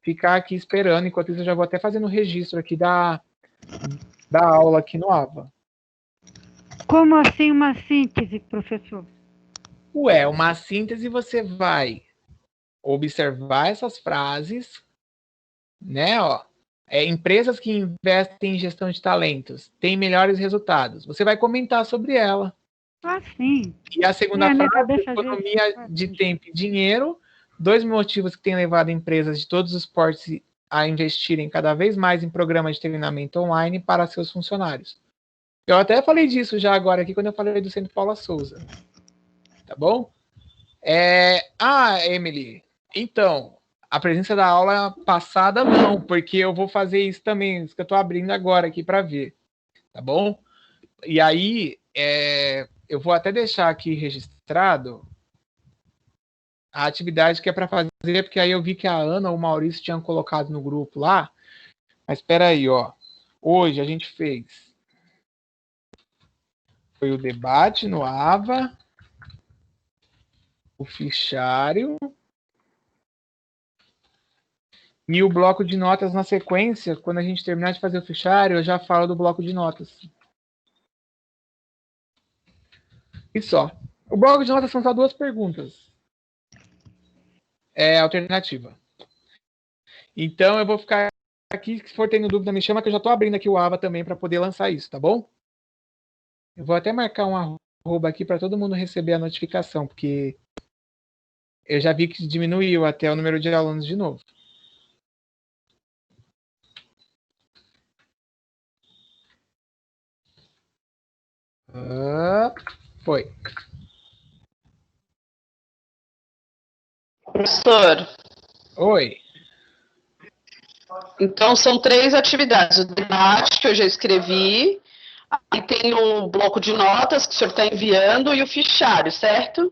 ficar aqui esperando. Enquanto isso, eu já vou até fazendo o registro aqui da aula aqui no AVA. Como assim uma síntese, professor? Ué, uma síntese você vai observar essas frases, né? Ó, empresas que investem em gestão de talentos têm melhores resultados. Você vai comentar sobre ela. Ah, sim. E a segunda frase, economia de tempo e dinheiro, 2 motivos que têm levado empresas de todos os portes a investirem cada vez mais em programas de treinamento online para seus funcionários. Eu até falei disso já agora aqui, quando eu falei do Centro Paula Souza. Tá bom? Emily, então, a presença da aula passada não, porque eu vou fazer isso também, isso que eu estou abrindo agora aqui para ver. Tá bom? E aí, eu vou até deixar aqui registrado a atividade que é para fazer, porque aí eu vi que a Ana ou o Maurício tinham colocado no grupo lá. Mas espera aí, ó. Hoje a gente fez foi o debate no AVA, o fichário e o bloco de notas na sequência. Quando a gente terminar de fazer o fichário, eu já falo do bloco de notas. E só. O bloco de notas são só 2 perguntas. Alternativa. Então, eu vou ficar aqui. Se for tendo dúvida, me chama, que eu já estou abrindo aqui o AVA também para poder lançar isso, tá bom? Eu vou até marcar um arroba aqui para todo mundo receber a notificação, porque eu já vi que diminuiu até o número de alunos de novo. Foi. Professor. Oi. Então, são 3 atividades. O debate, que eu já escrevi, aí tem o bloco de notas que o senhor está enviando e o fichário, certo?